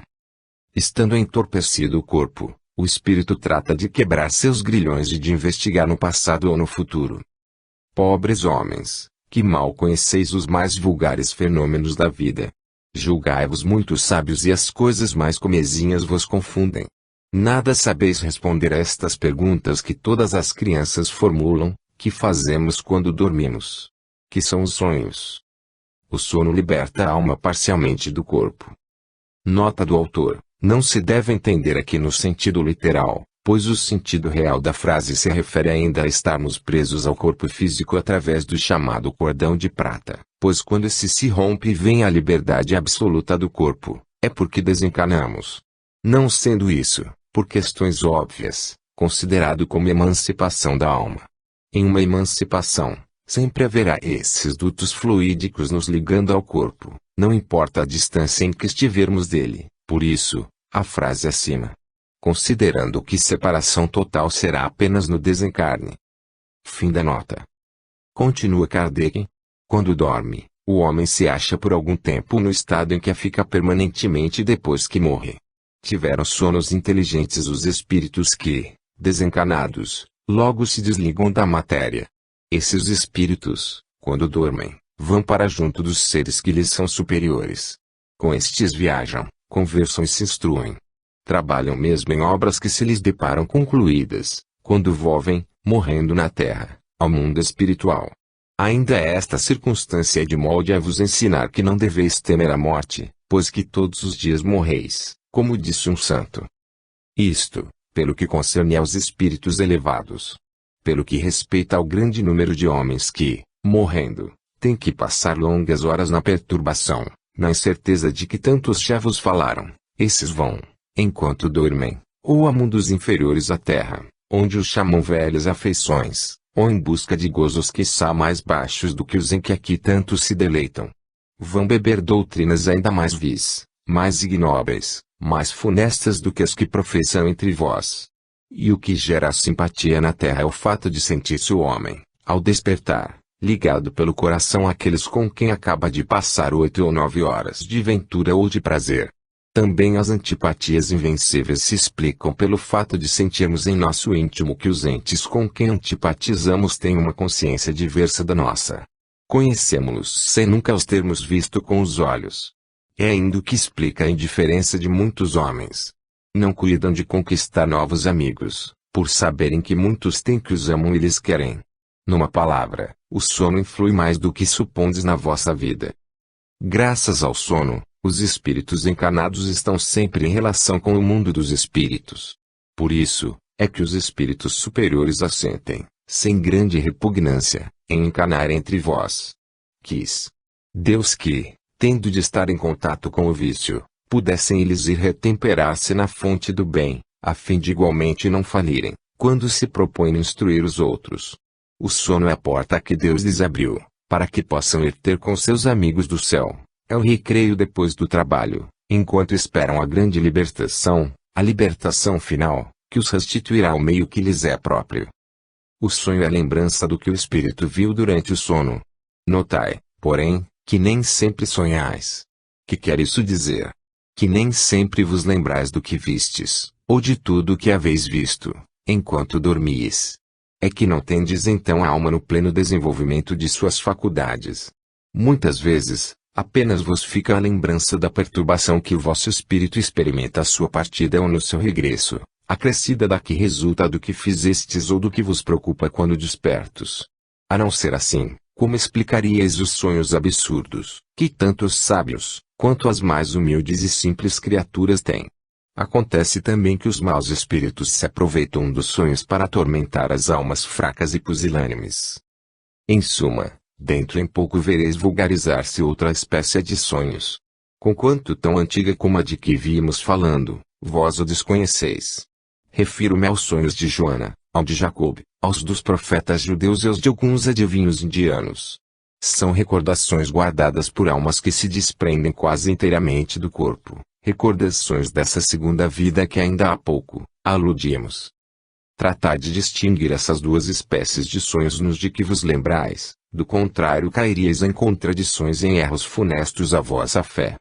Estando entorpecido o corpo, o espírito trata de quebrar seus grilhões e de investigar no passado ou no futuro. Pobres homens, que mal conheceis os mais vulgares fenômenos da vida. Julgai-vos muito sábios e as coisas mais comezinhas vos confundem. Nada sabeis responder a estas perguntas que todas as crianças formulam, que fazemos quando dormimos. Que são os sonhos? O sono liberta a alma parcialmente do corpo. Nota do autor. Não se deve entender aqui no sentido literal, pois o sentido real da frase se refere ainda a estarmos presos ao corpo físico através do chamado cordão de prata, pois quando esse se rompe e vem a liberdade absoluta do corpo, é porque desencarnamos. Não sendo isso, por questões óbvias, considerado como emancipação da alma. Em uma emancipação, sempre haverá esses dutos fluídicos nos ligando ao corpo, não importa a distância em que estivermos dele. Por isso, a frase acima. Considerando que separação total será apenas no desencarne. Fim da nota. Continua Kardec. Quando dorme, o homem se acha por algum tempo no estado em que fica permanentemente depois que morre. Tiveram sonos inteligentes os espíritos que, desencarnados, logo se desligam da matéria. Esses espíritos, quando dormem, vão para junto dos seres que lhes são superiores. Com estes viajam, conversam e se instruem. Trabalham mesmo em obras que se lhes deparam concluídas, quando volvem, morrendo na terra, ao mundo espiritual. Ainda esta circunstância é de molde a vos ensinar que não deveis temer a morte, pois que todos os dias morreis, como disse um santo. Isto, pelo que concerne aos espíritos elevados. Pelo que respeita ao grande número de homens que, morrendo, têm que passar longas horas na perturbação, na incerteza de que tantos já vos falaram, esses vão, enquanto dormem, ou a mundos inferiores à terra, onde os chamam velhas afeições, ou em busca de gozos quiçá mais baixos do que os em que aqui tanto se deleitam. vão beber doutrinas ainda mais vis, mais ignóbeis, mais funestas do que as que professam entre vós. E o que gera a simpatia na terra é o fato de sentir-se o homem, ao despertar, ligado pelo coração àqueles com quem acaba de passar 8 ou 9 horas de ventura ou de prazer. Também as antipatias invencíveis se explicam pelo fato de sentirmos em nosso íntimo que os entes com quem antipatizamos têm uma consciência diversa da nossa. Conhecemos-los sem nunca os termos visto com os olhos. É ainda o que explica a indiferença de muitos homens. Não cuidam de conquistar novos amigos, por saberem que muitos têm que os amam e lhes querem. Numa palavra, o sono influi mais do que supondes na vossa vida. Graças ao sono, os espíritos encarnados estão sempre em relação com o mundo dos espíritos. Por isso, é que os espíritos superiores assentem, sem grande repugnância, em encarnar entre vós. Quis Deus que, tendo de estar em contato com o vício, pudessem eles ir retemperar-se na fonte do bem, a fim de igualmente não falirem, quando se propõem instruir os outros. O sono é a porta que Deus lhes abriu, para que possam ir ter com seus amigos do céu. É o recreio depois do trabalho, enquanto esperam a grande libertação, a libertação final, que os restituirá ao meio que lhes é próprio. O sonho é a lembrança do que o espírito viu durante o sono. Notai, porém, que nem sempre sonhais. Que quer isso dizer? Que nem sempre vos lembrais do que vistes, ou de tudo o que haveis visto, enquanto dormis. É que não tendes então a alma no pleno desenvolvimento de suas faculdades. Muitas vezes, apenas vos fica a lembrança da perturbação que o vosso espírito experimenta à sua partida ou no seu regresso, acrescida da que resulta do que fizestes ou do que vos preocupa quando despertos. A não ser assim, como explicaríeis os sonhos absurdos, que tanto os sábios, quanto as mais humildes e simples criaturas têm? Acontece também que os maus espíritos se aproveitam dos sonhos para atormentar as almas fracas e pusilânimes. Em suma, dentro em pouco vereis vulgarizar-se outra espécie de sonhos. Conquanto tão antiga como a de que vimos falando, vós o desconheceis. Refiro-me aos sonhos de Joana, ao de Jacob, aos dos profetas judeus e aos de alguns adivinhos indianos. São recordações guardadas por almas que se desprendem quase inteiramente do corpo, recordações dessa segunda vida que ainda há pouco aludimos. Tratad de distinguir essas duas espécies de sonhos nos de que vos lembrais, do contrário cairíeis em contradições e em erros funestos à vossa fé.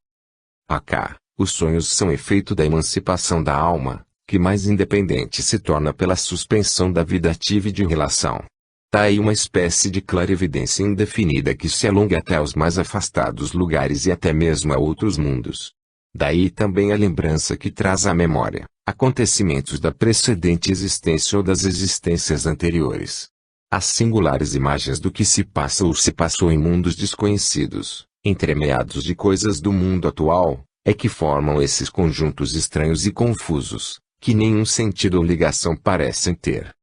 Acá, os sonhos são efeito da emancipação da alma, que mais independente se torna pela suspensão da vida ativa e de relação. Daí uma espécie de clarividência indefinida que se alonga até aos mais afastados lugares e até mesmo a outros mundos. Daí também a lembrança que traz à memória acontecimentos da precedente existência ou das existências anteriores. As singulares imagens do que se passa ou se passou em mundos desconhecidos, entremeados de coisas do mundo atual, é que formam esses conjuntos estranhos e confusos, que nenhum sentido ou ligação parecem ter.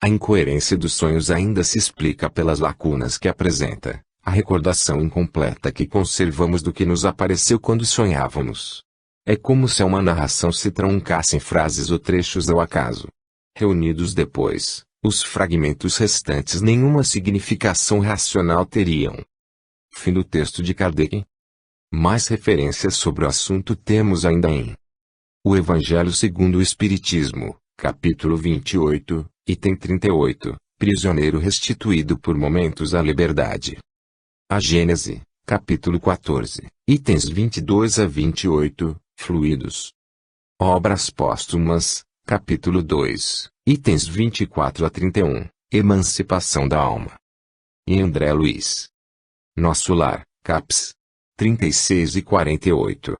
A incoerência dos sonhos ainda se explica pelas lacunas que apresenta, a recordação incompleta que conservamos do que nos apareceu quando sonhávamos. É como se uma narração se truncasse em frases ou trechos ao acaso. Reunidos depois, os fragmentos restantes nenhuma significação racional teriam. Fim do texto de Kardec. Mais referências sobre o assunto temos ainda em O Evangelho segundo o Espiritismo, capítulo 28, item 38, prisioneiro restituído por momentos à liberdade. A Gênese, capítulo 14, itens 22 a 28, fluidos. Obras póstumas, capítulo 2, itens 24 a 31, emancipação da alma. E André Luiz. Nosso Lar, caps. 36 e 48.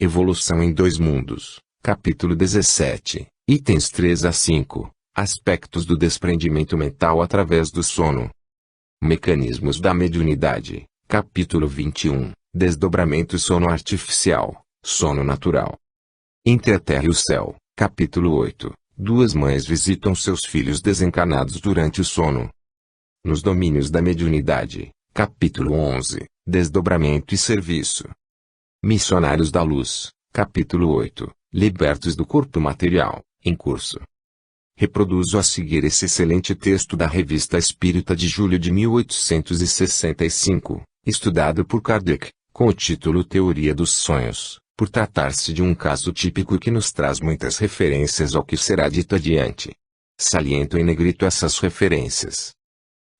Evolução em dois mundos, capítulo 17, itens 3 a 5, aspectos do desprendimento mental através do sono. Mecanismos da mediunidade, capítulo 21, desdobramento sono artificial, sono natural. Entre a terra e o céu, capítulo 8, duas mães visitam seus filhos desencarnados durante o sono. Nos domínios da mediunidade, capítulo 11, desdobramento e serviço. Missionários da Luz, capítulo 8, libertos do corpo material, em curso. Reproduzo a seguir esse excelente texto da Revista Espírita de julho de 1865, estudado por Kardec, com o título Teoria dos Sonhos, por tratar-se de um caso típico que nos traz muitas referências ao que será dito adiante. Saliento em negrito essas referências.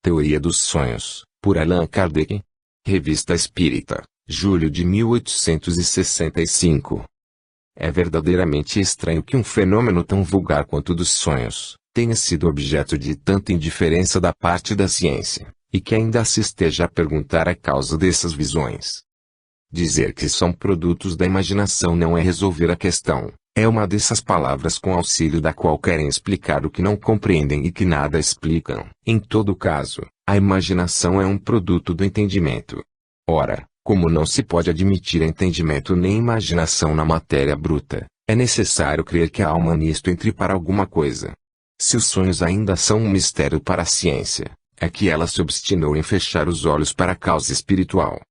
Teoria dos Sonhos, por Allan Kardec. Revista Espírita, julho de 1865. É verdadeiramente estranho que um fenômeno tão vulgar quanto o dos sonhos tenha sido objeto de tanta indiferença da parte da ciência, e que ainda se esteja a perguntar a causa dessas visões. Dizer que são produtos da imaginação não é resolver a questão, é uma dessas palavras com auxílio da qual querem explicar o que não compreendem e que nada explicam. Em todo caso, a imaginação é um produto do entendimento. Ora, como não se pode admitir entendimento nem imaginação na matéria bruta, é necessário crer que a alma nisto entre para alguma coisa. Se os sonhos ainda são um mistério para a ciência, é que ela se obstinou em fechar os olhos para a causa espiritual.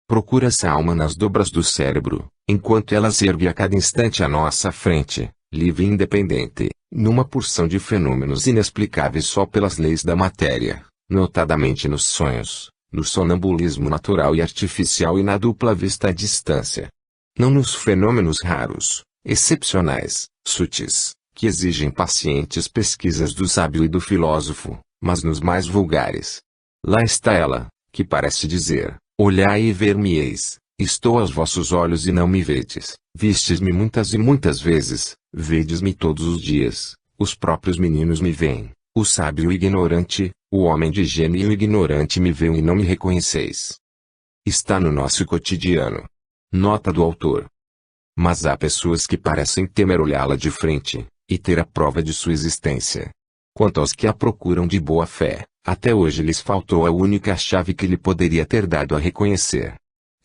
Procura-se a alma nas dobras do cérebro, enquanto ela se ergue a cada instante à nossa frente, livre e independente, numa porção de fenômenos inexplicáveis só pelas leis da matéria, notadamente nos sonhos, no sonambulismo natural e artificial e na dupla vista à distância. Não nos fenômenos raros, excepcionais, sutis, que exigem pacientes pesquisas do sábio e do filósofo, mas nos mais vulgares. Lá está ela, que parece dizer: olhai e ver-me-eis, estou aos vossos olhos e não me vedes, vistes-me muitas e muitas vezes, vedes-me todos os dias, os próprios meninos me veem, o sábio e o ignorante, o homem de gênio e o ignorante me veem e não me reconheceis. Está no nosso cotidiano. Nota do autor. Mas há pessoas que parecem temer olhá-la de frente, e ter a prova de sua existência. Quanto aos que a procuram de boa fé, até hoje lhes faltou a única chave que lhe poderia ter dado a reconhecer.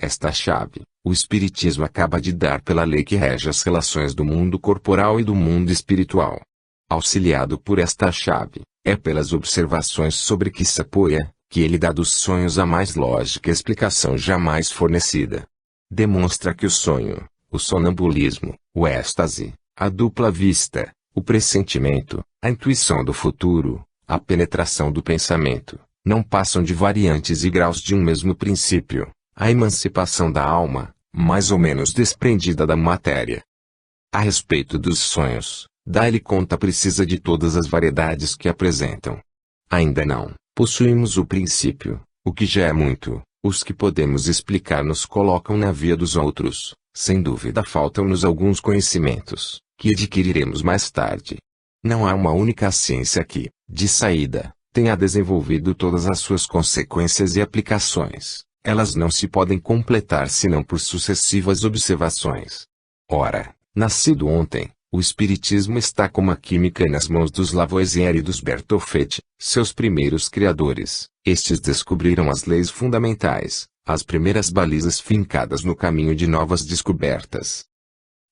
Esta chave, o Espiritismo acaba de dar pela lei que rege as relações do mundo corporal e do mundo espiritual. Auxiliado por esta chave, é pelas observações sobre que se apoia, que ele dá dos sonhos a mais lógica explicação jamais fornecida. Demonstra que o sonho, o sonambulismo, o êxtase, a dupla vista, o pressentimento, a intuição do futuro, a penetração do pensamento, não passam de variantes e graus de um mesmo princípio, a emancipação da alma, mais ou menos desprendida da matéria. A respeito dos sonhos, dá-lhe conta precisa de todas as variedades que apresentam. Ainda não possuímos o princípio, o que já é muito. Os que podemos explicar nos colocam na via dos outros. Sem dúvida faltam-nos alguns conhecimentos, que adquiriremos mais tarde. Não há uma única ciência que, de saída, tenha desenvolvido todas as suas consequências e aplicações. Elas não se podem completar senão por sucessivas observações. Ora, nascido ontem, o Espiritismo está como a química nas mãos dos Lavoisier e dos Berthollet, seus primeiros criadores. Estes descobriram as leis fundamentais, as primeiras balizas fincadas no caminho de novas descobertas.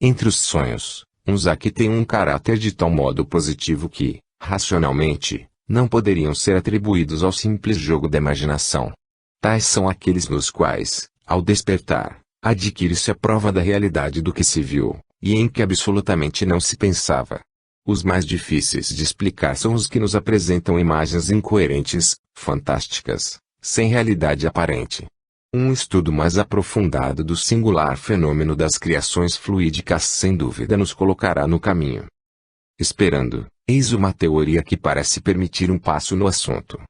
Entre os sonhos, uns há que têm um caráter de tal modo positivo que, racionalmente, não poderiam ser atribuídos ao simples jogo da imaginação. Tais são aqueles nos quais, ao despertar, adquire-se a prova da realidade do que se viu, e em que absolutamente não se pensava. Os mais difíceis de explicar são os que nos apresentam imagens incoerentes, fantásticas, sem realidade aparente. Um estudo mais aprofundado do singular fenômeno das criações fluídicas sem dúvida nos colocará no caminho. Esperando, eis uma teoria que parece permitir um passo no assunto.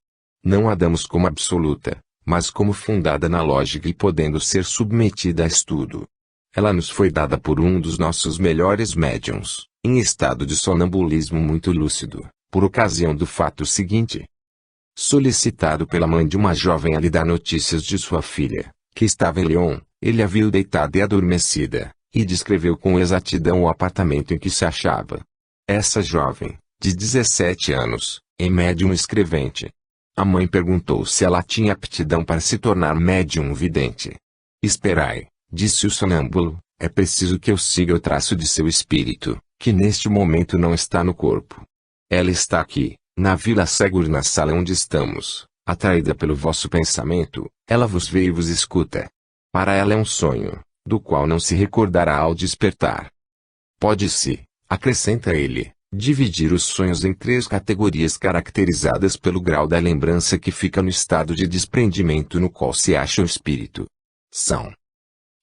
Não a damos como absoluta, mas como fundada na lógica e podendo ser submetida a estudo. Ela nos foi dada por um dos nossos melhores médiuns, em estado de sonambulismo muito lúcido, por ocasião do fato seguinte. Solicitado pela mãe de uma jovem a lhe dar notícias de sua filha, que estava em Lyon, ele a viu deitada e adormecida, e descreveu com exatidão o apartamento em que se achava. Essa jovem, de 17 anos, é médium escrevente. A mãe perguntou se ela tinha aptidão para se tornar médium vidente. Esperai, disse o sonâmbulo, é preciso que eu siga o traço de seu espírito, que neste momento não está no corpo. Ela está aqui, na Vila Ségur, na sala onde estamos, atraída pelo vosso pensamento, ela vos vê e vos escuta. Para ela é um sonho, do qual não se recordará ao despertar. Pode-se, acrescenta ele, dividir os sonhos em 3 categorias caracterizadas pelo grau da lembrança que fica no estado de desprendimento no qual se acha o espírito. São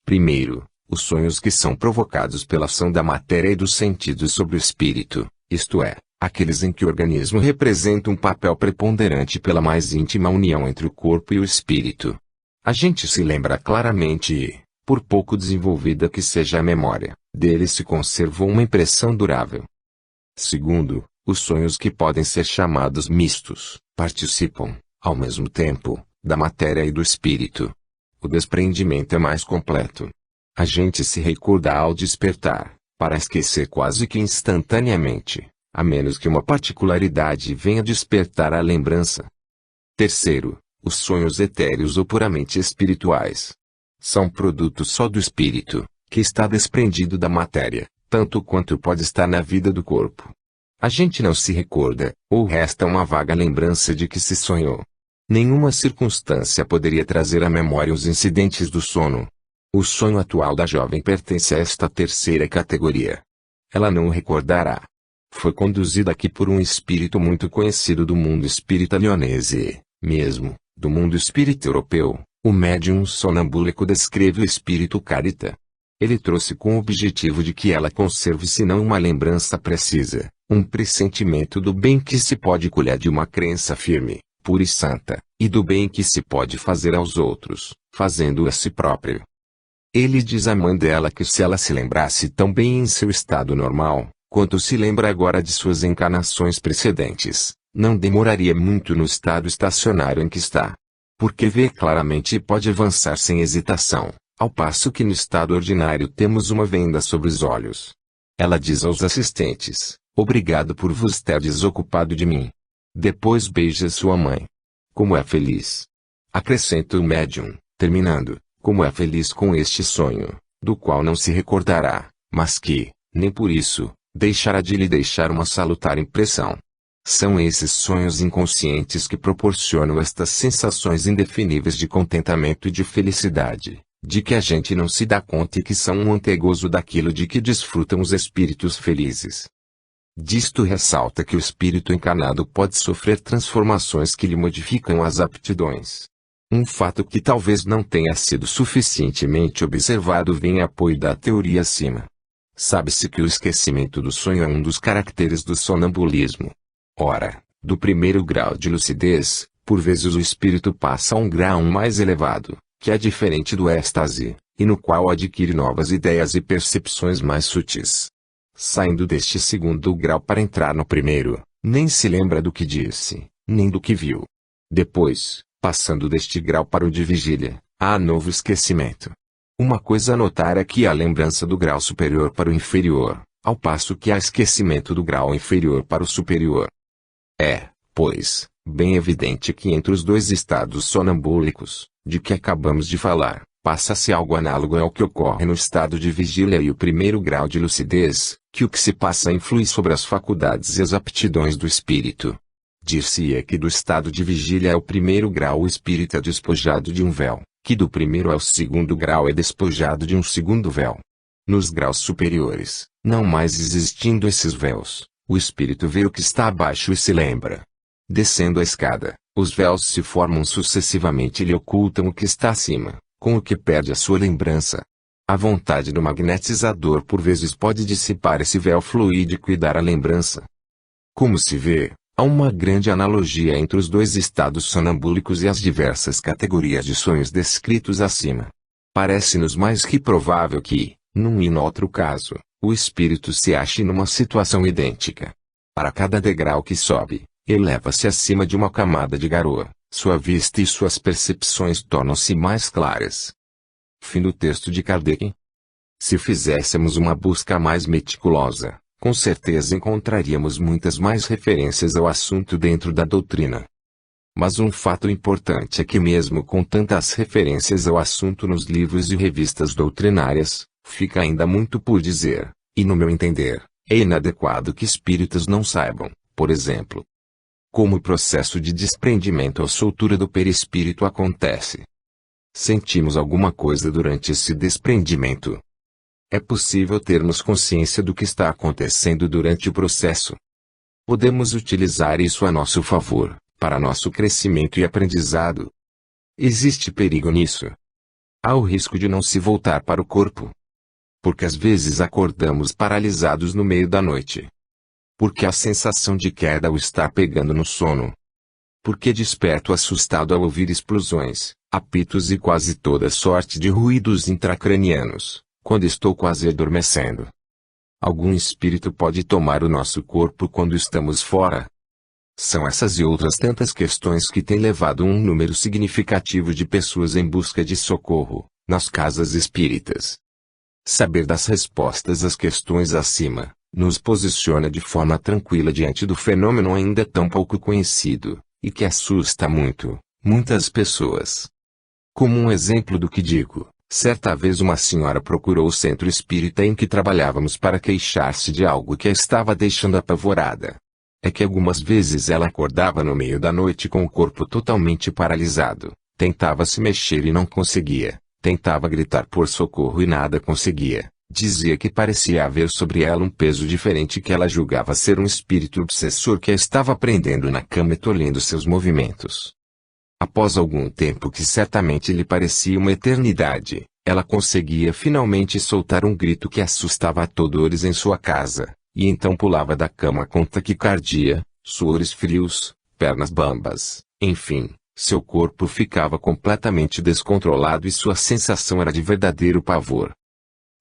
Primeiro, os sonhos que são provocados pela ação da matéria e dos sentidos sobre o espírito, isto é, aqueles em que o organismo representa um papel preponderante pela mais íntima união entre o corpo e o espírito. A gente se lembra claramente e, por pouco desenvolvida que seja a memória, dele se conservou uma impressão durável. Segundo, os sonhos que podem ser chamados mistos, participam, ao mesmo tempo, da matéria e do espírito. O desprendimento é mais completo. A gente se recorda ao despertar, para esquecer quase que instantaneamente, a menos que uma particularidade venha despertar a lembrança. Terceiro, os sonhos etéreos ou puramente espirituais. São produtos só do espírito, que está desprendido da matéria, tanto quanto pode estar na vida do corpo. A gente não se recorda, ou resta uma vaga lembrança de que se sonhou. Nenhuma circunstância poderia trazer à memória os incidentes do sono. O sonho atual da jovem pertence a esta terceira categoria. Ela não o recordará. Foi conduzida aqui por um espírito muito conhecido do mundo espírita lionese e, mesmo, do mundo espírita europeu. O médium sonambúlico descreve o espírito Carita. Ele trouxe com o objetivo de que ela conserve se não uma lembrança precisa, um pressentimento do bem que se pode colher de uma crença firme, pura e santa, e do bem que se pode fazer aos outros, fazendo-o a si próprio. Ele diz à mãe dela que se ela se lembrasse tão bem em seu estado normal, quanto se lembra agora de suas encarnações precedentes, não demoraria muito no estado estacionário em que está. Porque vê claramente e pode avançar sem hesitação, ao passo que no estado ordinário temos uma venda sobre os olhos. Ela diz aos assistentes: obrigado por vos ter desocupado de mim. Depois beija sua mãe. Como é feliz! Acrescenta o médium, terminando, como é feliz com este sonho, do qual não se recordará, mas que, nem por isso, deixará de lhe deixar uma salutar impressão. São esses sonhos inconscientes que proporcionam estas sensações indefiníveis de contentamento e de felicidade, de que a gente não se dá conta e que são um antegozo daquilo de que desfrutam os espíritos felizes. Disto ressalta que o espírito encarnado pode sofrer transformações que lhe modificam as aptidões. Um fato que talvez não tenha sido suficientemente observado vem em apoio da teoria acima. Sabe-se que o esquecimento do sonho é um dos caracteres do sonambulismo. Ora, do primeiro grau de lucidez, por vezes o espírito passa a um grau mais elevado, que é diferente do êxtase, e no qual adquire novas ideias e percepções mais sutis. Saindo deste segundo grau para entrar no primeiro, nem se lembra do que disse, nem do que viu. Depois, passando deste grau para o de vigília, há novo esquecimento. Uma coisa a notar é que há lembrança do grau superior para o inferior, ao passo que há esquecimento do grau inferior para o superior. É, pois, bem evidente que entre os dois estados sonambúlicos, de que acabamos de falar, passa-se algo análogo ao que ocorre no estado de vigília e o primeiro grau de lucidez, que o que se passa influi sobre as faculdades e as aptidões do espírito. Dir-se-ia que do estado de vigília ao primeiro grau o espírito é despojado de um véu, que do primeiro ao segundo grau é despojado de um segundo véu. Nos graus superiores, não mais existindo esses véus, o espírito vê o que está abaixo e se lembra. Descendo a escada, os véus se formam sucessivamente e lhe ocultam o que está acima, com o que perde a sua lembrança. A vontade do magnetizador por vezes pode dissipar esse véu fluídico e dar a lembrança. Como se vê, há uma grande analogia entre os dois estados sonambúlicos e as diversas categorias de sonhos descritos acima. Parece-nos mais que provável que, num e no outro caso, o espírito se ache numa situação idêntica. Para cada degrau que sobe, eleva-se acima de uma camada de garoa, sua vista e suas percepções tornam-se mais claras. Fim do texto de Kardec. Se fizéssemos uma busca mais meticulosa, com certeza encontraríamos muitas mais referências ao assunto dentro da doutrina. Mas um fato importante é que mesmo com tantas referências ao assunto nos livros e revistas doutrinárias, fica ainda muito por dizer, e no meu entender, é inadequado que espíritas não saibam, por exemplo, como o processo de desprendimento ou soltura do perispírito acontece. Sentimos alguma coisa durante esse desprendimento? É possível termos consciência do que está acontecendo durante o processo? Podemos utilizar isso a nosso favor, para nosso crescimento e aprendizado? Existe perigo nisso? Há o risco de não se voltar para o corpo. Porque às vezes acordamos paralisados no meio da noite. Porque a sensação de queda o está pegando no sono. Porque desperto assustado ao ouvir explosões, apitos e quase toda sorte de ruídos intracranianos, quando estou quase adormecendo. Algum espírito pode tomar o nosso corpo quando estamos fora? São essas e outras tantas questões que têm levado um número significativo de pessoas em busca de socorro, nas casas espíritas. Saber das respostas às questões acima, nos posiciona de forma tranquila diante do fenômeno ainda tão pouco conhecido, e que assusta muitas pessoas. Como um exemplo do que digo, certa vez uma senhora procurou o centro espírita em que trabalhávamos para queixar-se de algo que a estava deixando apavorada. É que algumas vezes ela acordava no meio da noite com o corpo totalmente paralisado, tentava se mexer e não conseguia, tentava gritar por socorro e nada conseguia, dizia que parecia haver sobre ela um peso diferente que ela julgava ser um espírito obsessor que a estava prendendo na cama e tolhendo seus movimentos. Após algum tempo que certamente lhe parecia uma eternidade, ela conseguia finalmente soltar um grito que assustava a todos em sua casa. E então pulava da cama com taquicardia, suores frios, pernas bambas, enfim, seu corpo ficava completamente descontrolado e sua sensação era de verdadeiro pavor.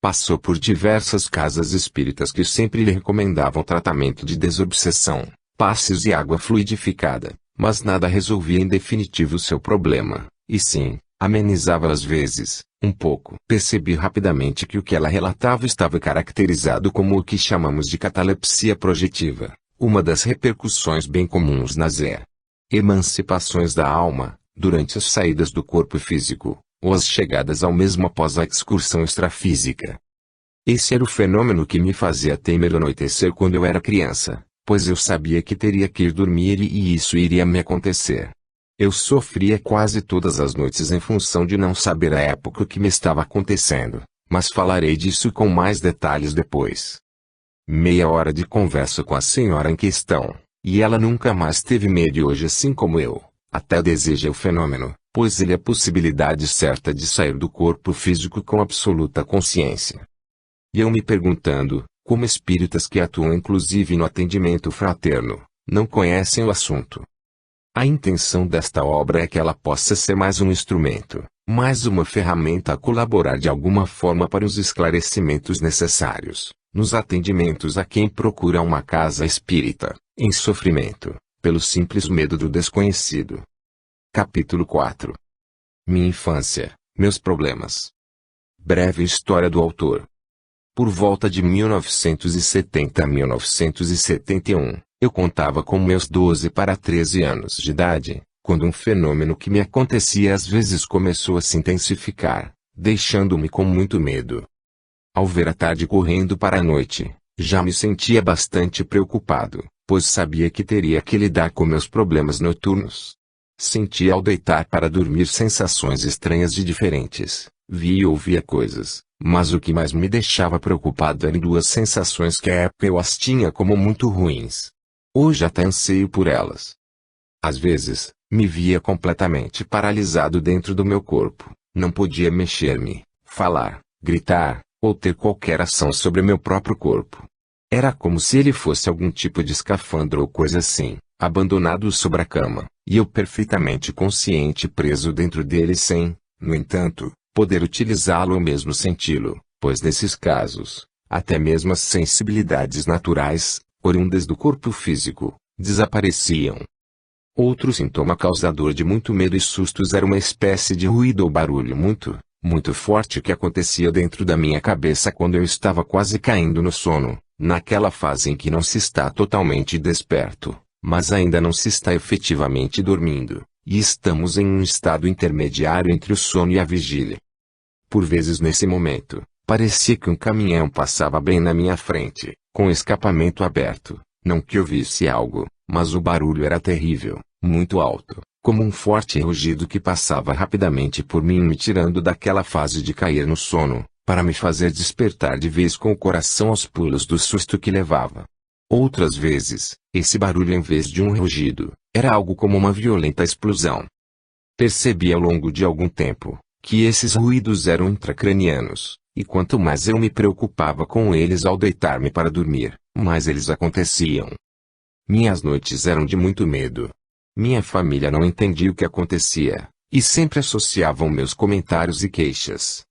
Passou por diversas casas espíritas que sempre lhe recomendavam tratamento de desobsessão, passes e água fluidificada, mas nada resolvia em definitivo seu problema, e sim, amenizava às vezes, um pouco. Percebi rapidamente que o que ela relatava estava caracterizado como o que chamamos de catalepsia projetiva, uma das repercussões bem comuns nas emancipações da alma, durante as saídas do corpo físico, ou as chegadas ao mesmo após a excursão extrafísica. Esse era o fenômeno que me fazia temer o anoitecer quando eu era criança, pois eu sabia que teria que ir dormir e isso iria me acontecer. Eu sofria quase todas as noites em função de não saber a época que me estava acontecendo, mas falarei disso com mais detalhes depois. Meia hora de conversa com a senhora em questão, e ela nunca mais teve medo e hoje assim como eu, até deseja o fenômeno, pois ele é a possibilidade certa de sair do corpo físico com absoluta consciência. E eu me perguntando, como espíritas que atuam inclusive no atendimento fraterno, não conhecem o assunto. A intenção desta obra é que ela possa ser mais um instrumento, mais uma ferramenta a colaborar de alguma forma para os esclarecimentos necessários, nos atendimentos a quem procura uma casa espírita, em sofrimento, pelo simples medo do desconhecido. Capítulo 4. Minha infância, meus problemas. Breve história do autor. Por volta de 1970 a 1971, eu contava com meus 12 para 13 anos de idade, quando um fenômeno que me acontecia às vezes começou a se intensificar, deixando-me com muito medo. Ao ver a tarde correndo para a noite, já me sentia bastante preocupado, pois sabia que teria que lidar com meus problemas noturnos. Sentia ao deitar para dormir sensações estranhas de diferentes, via e ouvia coisas, mas o que mais me deixava preocupado eram duas sensações que à época eu as tinha como muito ruins. Hoje até anseio por elas. Às vezes, me via completamente paralisado dentro do meu corpo, não podia mexer-me, falar, gritar, ou ter qualquer ação sobre meu próprio corpo. Era como se ele fosse algum tipo de escafandro ou coisa assim, abandonado sobre a cama, e eu perfeitamente consciente preso dentro dele sem, no entanto, poder utilizá-lo ou mesmo senti-lo, pois nesses casos, até mesmo as sensibilidades naturais, oriundas do corpo físico, desapareciam. Outro sintoma causador de muito medo e sustos era uma espécie de ruído ou barulho muito forte que acontecia dentro da minha cabeça quando eu estava quase caindo no sono, naquela fase em que não se está totalmente desperto, mas ainda não se está efetivamente dormindo, e estamos em um estado intermediário entre o sono e a vigília. Por vezes nesse momento, parecia que um caminhão passava bem na minha frente, com o escapamento aberto, não que eu visse algo, mas o barulho era terrível, muito alto, como um forte rugido que passava rapidamente por mim me tirando daquela fase de cair no sono, para me fazer despertar de vez com o coração aos pulos do susto que levava. Outras vezes, esse barulho em vez de um rugido, era algo como uma violenta explosão. Percebi ao longo de algum tempo, que esses ruídos eram intracranianos, e quanto mais eu me preocupava com eles ao deitar-me para dormir, mais eles aconteciam. Minhas noites eram de muito medo. Minha família não entendia o que acontecia, e sempre associavam meus comentários e queixas,